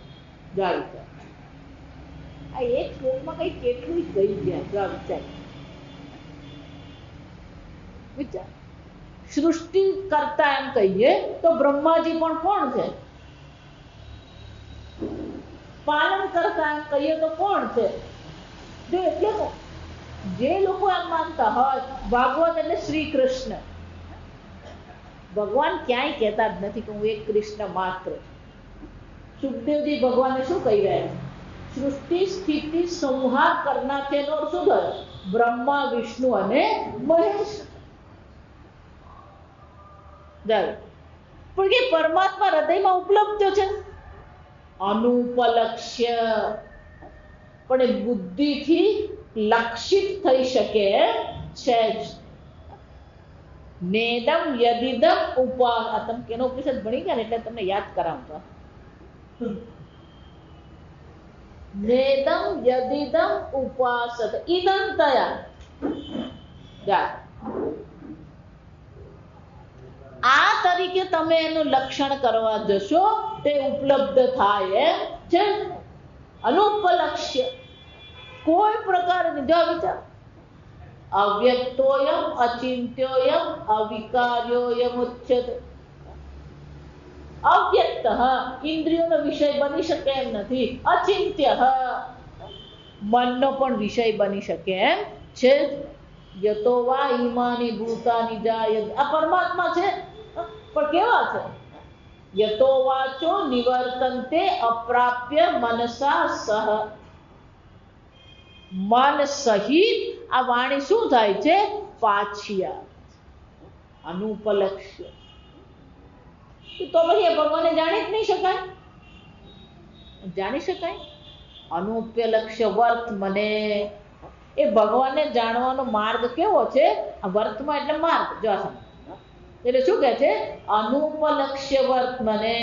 ગાય આ એક શ્લોકમાં કઈ કેટલું કહી ગયા. વિચાર. સૃષ્ટિ કરતા એમ કહીએ તો બ્રહ્માજી પણ કોણ છે? પાલન કરતા એમ કહીએ તો કોણ છે? જો એટલે જે લોકો એમ માનતા હોય ભાગવત એટલે શ્રી કૃષ્ણ. ભગવાન ક્યાંય કહેતા જ નથી કે હું એક કૃષ્ણ માત્ર. સુખદેવજી ભગવાનને શું કહી રહ્યા છે? સૃષ્ટિ સ્થિતિ સંહાર કરનાર છે. એનો શું થયો? બ્રહ્મા, વિષ્ણુ અને મહેશ. પણ કે પરમાત્મા હૃદયમાં ઉપલબ્ધ છે. અનુપલક્ષ્ય. પણ એ બુદ્ધિથી લક્ષિત થઈ શકે છે જ. નેદમ યદિદમ ઉપા. તમે કેનો ઉપનિષદ ભણી ગયા ને એટલે તમને યાદ કરાવતો. નેદમ યદિદમ ઉપાસત ઇદંતયા. આ તરીકે તમે એનું લક્ષણ કરવા જશો તે ઉપલબ્ધ થાય એમ છે. અનુપલક્ષ્ય. કોઈ પ્રકારની જો વિચાર. અવ્યક્તોયમ અચિંત્યોયમ અવિકાર્યોયમ ઉચ્યતે. અવ્યક્ત ઇન્દ્રિયોનો વિષય બની શકે એમ નથી. અચિંત્ય મનનો પણ વિષય બની શકે એમ છે. યતો વા ઈમાની ભૂતાની જાય. આ પરમાત્મા છે પણ કેવા છે? યતો વાચો નિવર્તન્તે અપ્રાપ્ય મનસા સહ. મન સહિત આ વાણી શું થાય છે? પાછી. અનુપલક્ષ્ય. તો પછી ભગવાનને જાણી જ નહીં શકાય. જાણી શકાય? અનુપલક્ષ્ય વર્તમને. એ ભગવાનને જાણવાનો માર્ગ કેવો છે? વર્તમાં એટલે માર્ગ. જો એટલે શું કહે છે? અનુપલક્ષ્ય વર્તમને.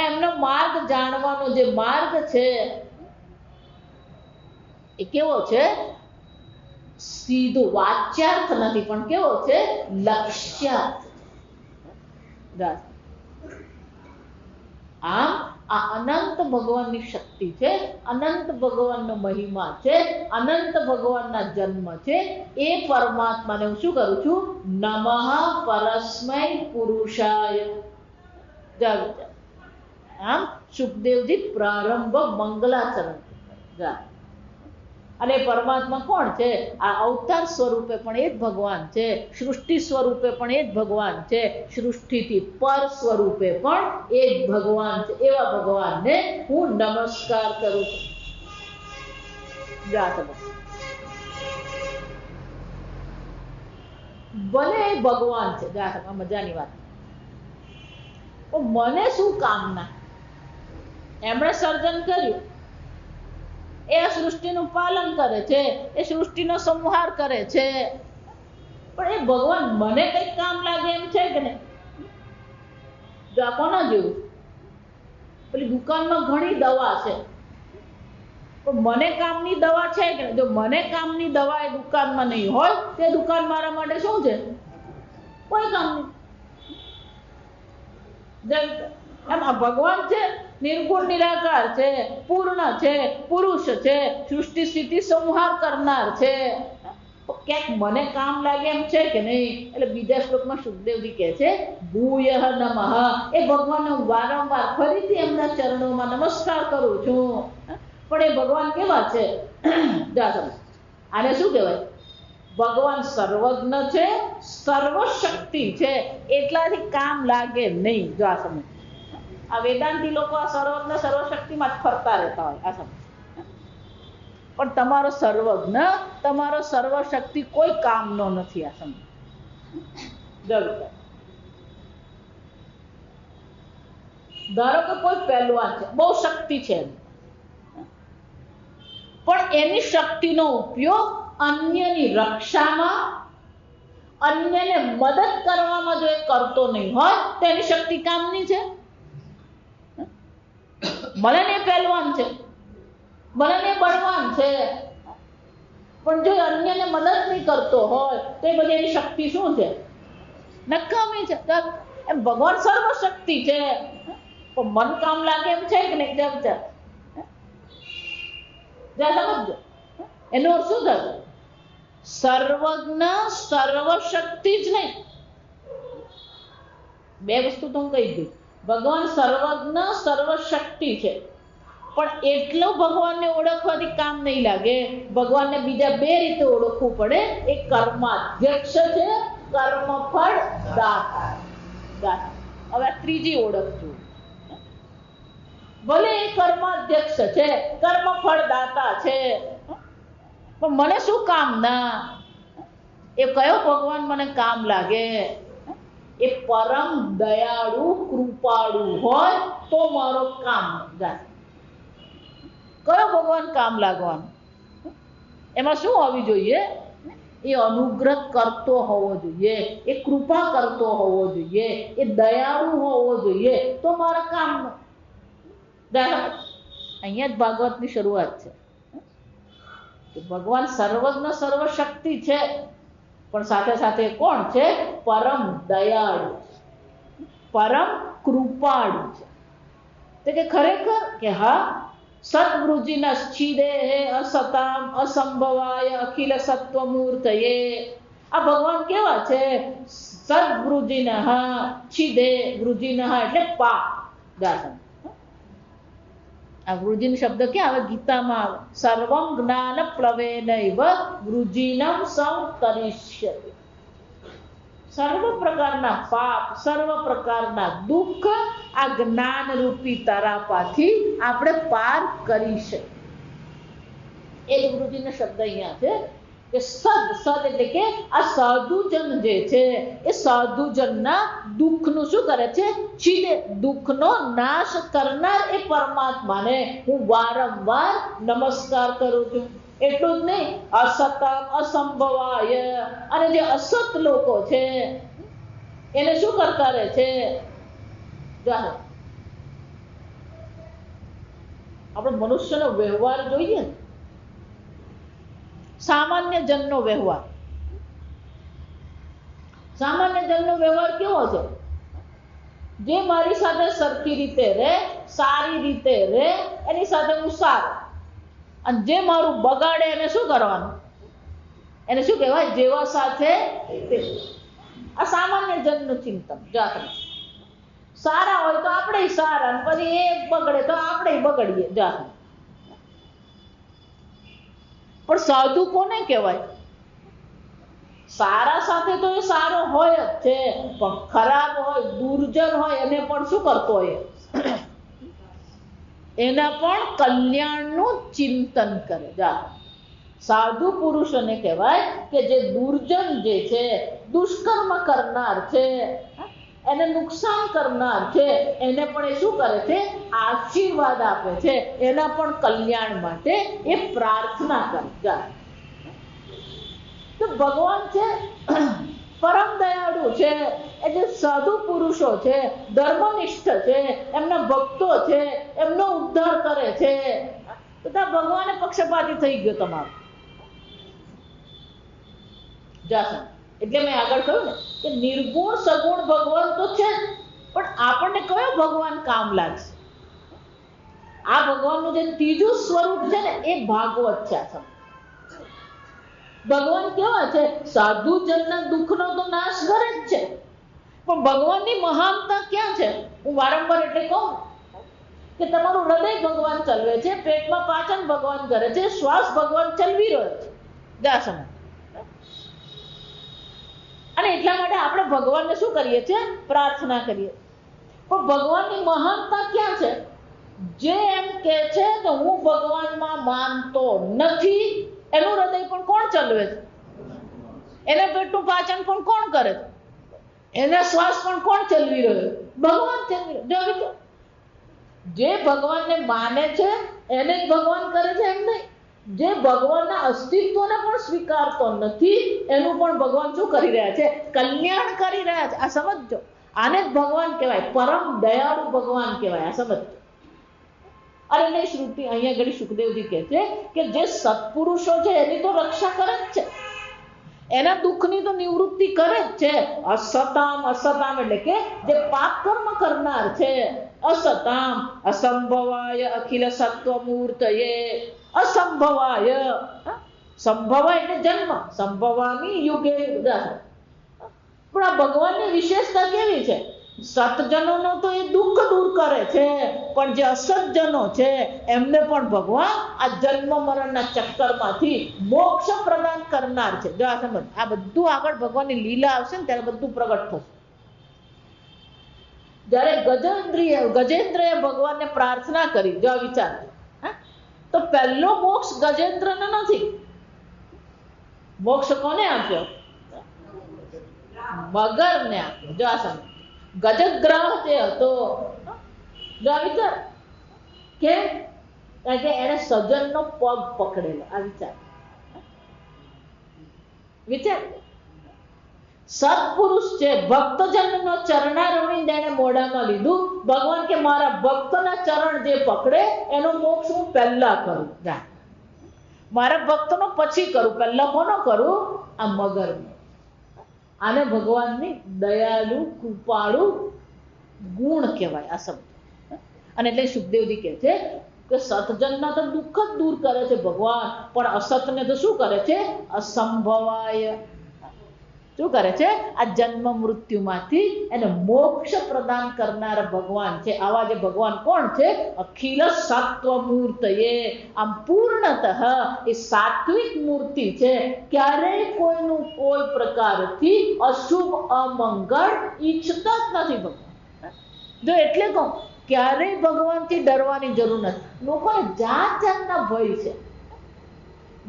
એમનો માર્ગ જાણવાનો જે માર્ગ છે એ કેવો છે? સીધો વાચ્યાર્થ નથી, પણ કેવો છે? લક્ષ્યાર્થ. આમ આ અનંત ભગવાનની શક્તિ છે, અનંત ભગવાનનો મહિમા છે, અનંત ભગવાનના જન્મ છે. એ પરમાત્માને હું શું કરું છું? નમઃ પરસ્મૈ પુરુષાય. આમ સુખદેવજી પ્રારંભ મંગલાચરણ. અને પરમાત્મા કોણ છે? આ અવતાર સ્વરૂપે પણ એ જ ભગવાન છે, સૃષ્ટિ સ્વરૂપે પણ એ જ ભગવાન છે, સૃષ્ટિથી પર સ્વરૂપે પણ એ જ ભગવાન છે. એવા ભગવાનને હું નમસ્કાર કરું છું. ભલે એ ભગવાન છે, મજાની વાત. મને શું કામના? એમણે સર્જન કર્યું, એ આ સૃષ્ટિનું પાલન કરે છે, એ સૃષ્ટિનો સંહાર કરે છે, પણ એ ભગવાન મને કઈ કામ લાગે એમ છે કે નહીં? જો આ કોના જેવું? પેલી દુકાનમાં ઘણી દવા છે, પણ મને કામની દવા છે કે નહીં? જો મને કામની દવા એ દુકાનમાં નહીં હોય, તે દુકાન મારા માટે શું છે? કોઈ કામ નહીં. એમ આ ભગવાન છે, નિર્ગુણ નિરાકાર છે, પૂર્ણ છે, પુરુષ છે, સૃષ્ટિ સ્થિતિ સંહાર કરનાર છે. ક્યાંક મને કામ લાગે એમ છે કે નહીં? એટલે બીજા શ્લોકમાં સુખદેવજી કહે છે ભૂયઃ નમઃ. એ ભગવાનને હું વારંવાર ફરીથી એમના ચરણોમાં નમસ્કાર કરું છું. પણ એ ભગવાન કેવા છે? આને શું કહેવાય? ભગવાન સર્વજ્ઞ છે, સર્વશક્તિ છે, એટલાથી કામ લાગે નહીં. જો આ સમજ, આ વેદાંતી લોકો આ સર્વજ્ઞ સર્વશક્તિમાં જ ફરતા રહેતા હોય. આ સમજ. પણ તમારો સર્વજ્ઞ, તમારો સર્વશક્તિ કોઈ કામનો નથી. આ સમજ. ધારો કે કોઈ પહેલવાન છે, બહુ શક્તિ છે, પણ એની શક્તિનો ઉપયોગ અન્યની રક્ષામાં, અન્યને મદદ કરવામાં જો એ કરતો નહીં હોય તો એની શક્તિ કામની છે? ભલે ને પહેલવાન છે, ભલે ને બળવાન છે, પણ જો અન્યને મદદ નહીં કરતો હોય તો એ બધી એની શક્તિ શું છે? નકામી છે. એમ ભગવાન સર્વશક્તિ છે, પણ મન કામ લાગે એમ છે કે નહીં? સમજો એનો અર્થ શું થશે? સર્વજ્ઞ સર્વશક્તિ જ નહીં. બે વસ્તુ તો હું કહી દઉં. ભગવાન સર્વજ્ઞ સર્વશક્તિ છે, પણ એટલો ભગવાનને ઓળખવાથી કામ નહીં લાગે. ભગવાનને બીજા બે રીતે ઓળખવું પડે. એ કર્માધ્યક્ષ છે, કર્મફળ દાતા. હવે આ ત્રીજી ઓળખ છું. ભલે એ કર્માધ્યક્ષ છે, કર્મફળ દાતા છે, પણ મને શું કામ ના? એ કયો ભગવાન મને કામ લાગે? એ પરમ દયાળુ કૃપાળુ હોય તો મારો કામ જાય. કયો ભગવાન કામ લાગવાનું? એમાં શું હોવી જોઈએ? એ અનુગ્રહ કરતો હોવો જોઈએ, એ કૃપા કરતો હોવો જોઈએ, એ દયાળુ હોવો જોઈએ તો મારા કામ. અહીંયા જ ભાગવતની શરૂઆત છે. ભગવાન સર્વજ્ઞ સર્વશક્તિ છે, પણ સાથે સાથે કોણ છે? પરમ દયાળુ, પરમ કૃપાળુ છે. તો કે ખરેખર કે હા, સદવૃજિના છિદે અસતામ અસંભવાય અખિલ સત્વમૂર્તયે. આ ભગવાન કેવા છે? સદવૃજિનઃ છિદે. વૃજિનઃ એટલે પાપ. દાસન આ વૃજિન શબ્દ ક્યાં આવે? ગીતામાં આવે. સર્વમ જ્ઞાન પ્લવેનૈવ વૃજિનમ સંતરિષ્યતિ. સર્વ પ્રકારના પાપ, સર્વ પ્રકારના દુઃખ આ જ્ઞાન રૂપી તરાપાથી આપણે પાર કરી શકીએ. એ જ વૃજિનો શબ્દ અહીંયા છે કે સદ એટલે કે આ સાધુજન જે છે એ સાધુજનના દુઃખનું શું કરે છે? છિદે. દુઃખનો નાશ કરનાર એ પરમાત્માને હું વારંવાર નમસ્કાર કરું છું. એટલું જ નહીં, અસતમ અસંભવાય. અને જે અસત લોકો છે એને શું કરતા રહે છે? આપણે મનુષ્યનો વ્યવહાર જોઈએ. સામાન્ય જનનો વ્યવહાર. સામાન્ય જનનો વ્યવહાર કેવો છે? જે મારી સાથે સરખી રીતે રહે, સારી રીતે રહે, એની સાથે હું સારો. અને જે મારું બગાડે એને શું કરવાનું? એને શું કહેવાય? જેવા સાથે આ સામાન્ય જનનું ચિંતન. જાતનું સારા હોય તો આપણે સારા, પછી એ બગડે તો આપણે બગડીએ. જાતનું. પણ સાધુ કોને કહેવાય? સારા સાથે તો એ સારો હોય જ છે, પણ ખરાબ હોય, દુર્જન હોય એને પણ શું કરતો હોય? એના પણ કલ્યાણનું ચિંતન કરે. સાધુ પુરુષોને કહેવાય કે જે દુર્જન જે છે, દુષ્કર્મ કરનાર છે, એને નુકસાન કરનાર છે, એને પણ એ શું કરે છે? આશીર્વાદ આપે છે. એના પણ કલ્યાણ માટે એ પ્રાર્થના કરે. તો ભગવાન છે પરમ દયાળુ છે. એ જે સાધુ પુરુષો છે, ધર્મનિષ્ઠ છે, એમના ભક્તો છે, એમનો ઉદ્ધાર કરે છે. બધા ભગવાને પક્ષપાતી થઈ ગયો તમારો. એટલે મેં આગળ કહ્યું ને કે નિર્ગુણ સગુણ ભગવાન તો છે, પણ આપણને કયો ભગવાન કામ લાગશે? આ ભગવાનનું જે ત્રીજું સ્વરૂપ છે ને એ ભાગવત છે. ભગવાન કેવા છે? સાધુ જનના દુઃખનો તો નાશ કરે જ છે, પણ ભગવાનની મહાનતા ક્યાં છે? હું વારંવાર એટલે કહું કે તમારું હૃદય ભગવાન ચલવે છે, પેટમાં પાચન ભગવાન કરે છે, શ્વાસ ભગવાન ચલવી રહ્યો છે. અને એટલા માટે આપણે ભગવાનને શું કરીએ છીએ? પ્રાર્થના કરીએ. પણ ભગવાનની મહાનતા ક્યાં છે? જે એમ કે છે કે હું ભગવાનમાં માનતો નથી, એનું હૃદય પણ કોણ ચલવે છે? એના પેટનું પાચન પણ કોણ કરે છે? એના શ્વાસ પણ કોણ ચલવી રહ્યો? ભગવાન ચલવી રહ્યો. જે ભગવાનને માને છે એને જ ભગવાન કરે છે એમ નહીં. જે ભગવાનના અસ્તિત્વને પણ સ્વીકારતો નથી એનું પણ ભગવાન શું કરી રહ્યા છે? કલ્યાણ કરી રહ્યા છે. આ સમજો. આને જ ભગવાન કહેવાય. પરમ દયાળુ ભગવાન કહેવાય. આ સમજો. અને એને શ્રુતિ અહીંયા ઘડી સુખદેવજી કહે છે કે જે સત્પુરુષો છે એની તો રક્ષા કરે જ છે, એના દુઃખની તો નિવૃત્તિ કરે જ છે. અસતામ, અસતામ એટલે કે જે પાપ કર્મ કરનાર છે. અસતામ અસંભવાય અખિલ સત્વમૂર્તયે. અસંભવાય, સંભવાય એટલે જન્મ, સંભવામી યુગે યુગ. પણ આ ભગવાનની વિશેષતા કેવી છે? સતજનોનો તો એ દુઃખ દૂર કરે છે, પણ જે અસતજનો છે એમને પણ ભગવાન આ જન્મ મરણના ચક્કરમાંથી મોક્ષ પ્રદાન કરનાર છે. જો આ સમજ. આ બધું આગળ ભગવાનની લીલા આવશે ને ત્યારે બધું પ્રગટ થશે. જ્યારે ગજેન્દ્રએ ભગવાનને પ્રાર્થના કરી, જો વિચાર, તો પહેલો મોક્ષ ગજેન્દ્રને નથી. મોક્ષ કોને આપ્યો? મગરને આપ્યો. જો આ સમજ. ગજગ્રહ જે હતો, જો આ વિચાર, કેમ? કારણ કે એને સજનનો પગ પકડેલો. આ વિચાર, વિચાર. સત્પુરુષ છે, ભક્તજનનો ચરણારવિંદ એને મોઢામાં લીધું. ભગવાન કે મારા ભક્તના ચરણ જે પકડે એનો મોક્ષ હું પહેલા કરું. મારા ભક્તનો પછી કરું, પહેલા કોનો કરું? આ મગરનો. આને ભગવાનની દયાળુ કૃપાળુ ગુણ કહેવાય. આ શબ્દ. અને એટલે સુખદેવજી કહે છે કે સતજનના તો દુઃખ જ દૂર કરે છે ભગવાન, પણ અસતને તો શું કરે છે? અસંભવાય. શું કરે છે? આ જન્મ મૃત્યુમાંથી એને મોક્ષ પ્રદાન કરનાર ભગવાન છે. આવા જે ભગવાન કોણ છે? અખિલ સત્વમૂર્તયે. આમ પૂર્ણતઃ એ સાત્વિક મૂર્તિ છે. ક્યારેય કોઈનું કોઈ પ્રકારથી અશુભ અમંગળ ઈચ્છતા જ નથી ભગવાન. જો એટલે કહું, ક્યારેય ભગવાનથી ડરવાની જરૂર નથી. લોકોને જાત જાતના ભય છે.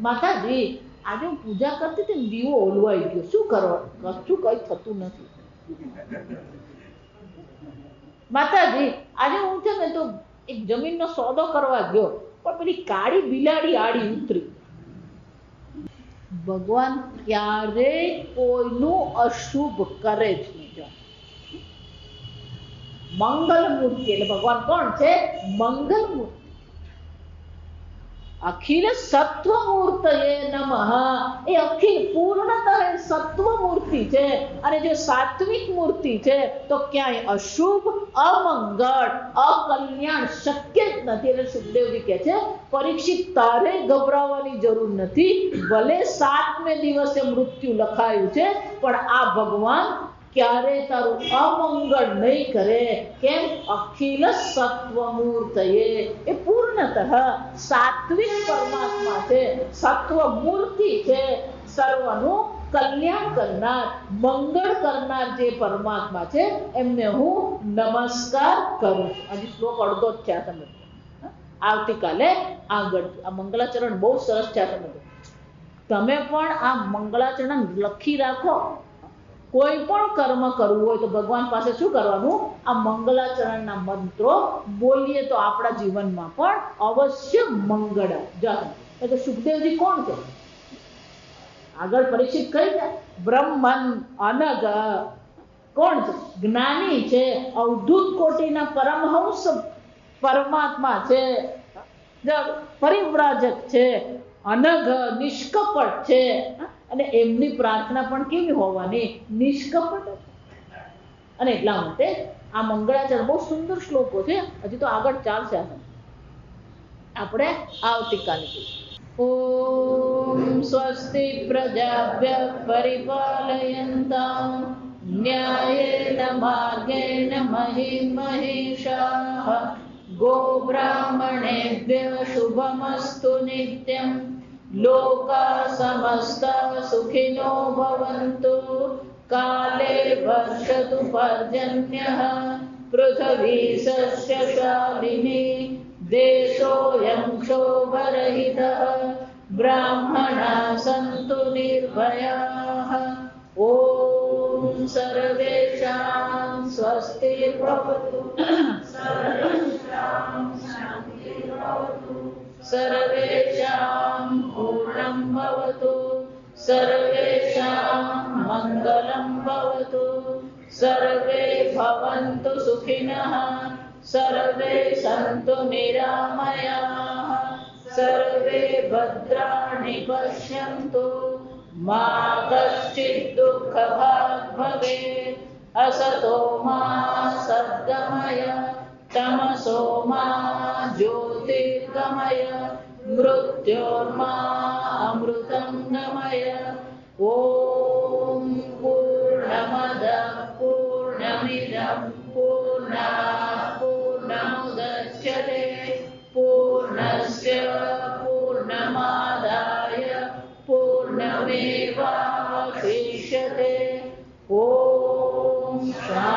માતાજી, આજે હું પૂજા કરતી હતી, દીવો ઓલવાઈ ગયો, શું કરવાનું? કશું કઈ થતું નથી. માતાજી, આજે હું છે ને તો એક જમીનનો સોદો કરવા ગયો, પણ પેલી કાળી બિલાડી આડી ઉતરી. ભગવાન ક્યારેય કોઈનું અશુભ કરે જ નહીં. મંગલ મૂર્તિ એટલે ભગવાન કોણ છે? મંગલ મૂર્તિ. અખિલ સત્વમૂર્તયે નમઃ. એ અખિલ પૂર્ણતઃ સત્વ મૂર્તિ છે. અને જો સાત્વિક મૂર્તિ છે તો ક્યાંય અશુભ, અમંગળ, અકલ્યાણ શક્ય જ નથી. એટલે સુખદેવજી કહે છે પરીક્ષિત તારે ગભરાવાની જરૂર નથી. ભલે 7મે દિવસે મૃત્યુ લખાયું છે પણ આ ભગવાન ક્યારે તારું અમંગળ નહીં કરે. કેમ? અખિલ સત્વમૂર્તયે. એ પૂર્ણતઃ સાત્વિક પરમાત્મા છે, સત્વ મૂર્તિ છે. સર્વનું કલ્યાણ કરનાર, મંગળ કરનાર જે પરમાત્મા છે એમને હું નમસ્કાર કરું છું. હજી શ્લોક અડધો જ છે. તમે આવતીકાલે આગળ આ મંગલાચરણ બહુ સરસ છે. તમે પણ આ મંગલાચરણ લખી રાખો. કોઈ પણ કર્મ કરવું હોય તો ભગવાન પાસે શું કરવાનું? આ મંગલાચરણના મંત્રો બોલીએ તો આપણા જીવનમાં પણ અવશ્ય મંગળ જાય. એટલે સુખદેવજી કોણ છે? આગળ પરીક્ષિત કહી જાય બ્રહ્મન અનગ. કોણ છે? જ્ઞાની છે, અવધૂત કોટીના પરમહંસ પરમાત્મા છે, પરિવ્રાજક છે, અનઘ નિષ્કપટ છે. અને એમની પ્રાર્થના પણ કેવી હોવાની? નિષ્કપટ. અને એટલા માટે આ મંગળાચરણ બહુ સુંદર શ્લોકો છે. હજી તો આગળ ચાલશે. આપણે આવતીકાલે ઓમ સ્વસ્તિ પ્રજાભ્ય પરિપાલયન્તામ ન્યાયેન માર્ગેણ મહિં મહિષાઃ ગોબ્રાહ્મણેભ્યઃ શુભમસ્તુ નિત્યં લોકા સમસ્તા સુખિનો ભવન્તુ કાલે વર્ષતુ પર્જન્યઃ પૃથ્વી સસ્યશાલિની દેશોऽયં ક્ષોભરહિતઃ બ્રાહ્મણા સन्तુ નિર્ભયાઃ ઓમ સર્વેષાં સ્વસ્તિર્ભવતુ સર્વેષાં પૂર્ણં ભવતુ સર્વેષાં મંગલં ભવતુ સર્વે ભવन्तુ સુખિનઃ સર્વે સन्तુ નિરામયાઃ સર્વે ભદ્રાણિ પશ્યन्तુ મા કશ્ચિत् દુઃખભાગ્ ભવેत् અસતો મા સદ્ગમય તમસો મા જ્યોતિર્ગમય મૃત્યોર્મા અમૃતં ગમય. ઓમ પૂર્ણમદ પૂર્ણમિદં પૂર્ણાત પૂર્ણમુદચ્યતે પૂર્ણસ્ય પૂર્ણમાદાય પૂર્ણમેવાવશિષ્યતે. ઓમ શાંતિ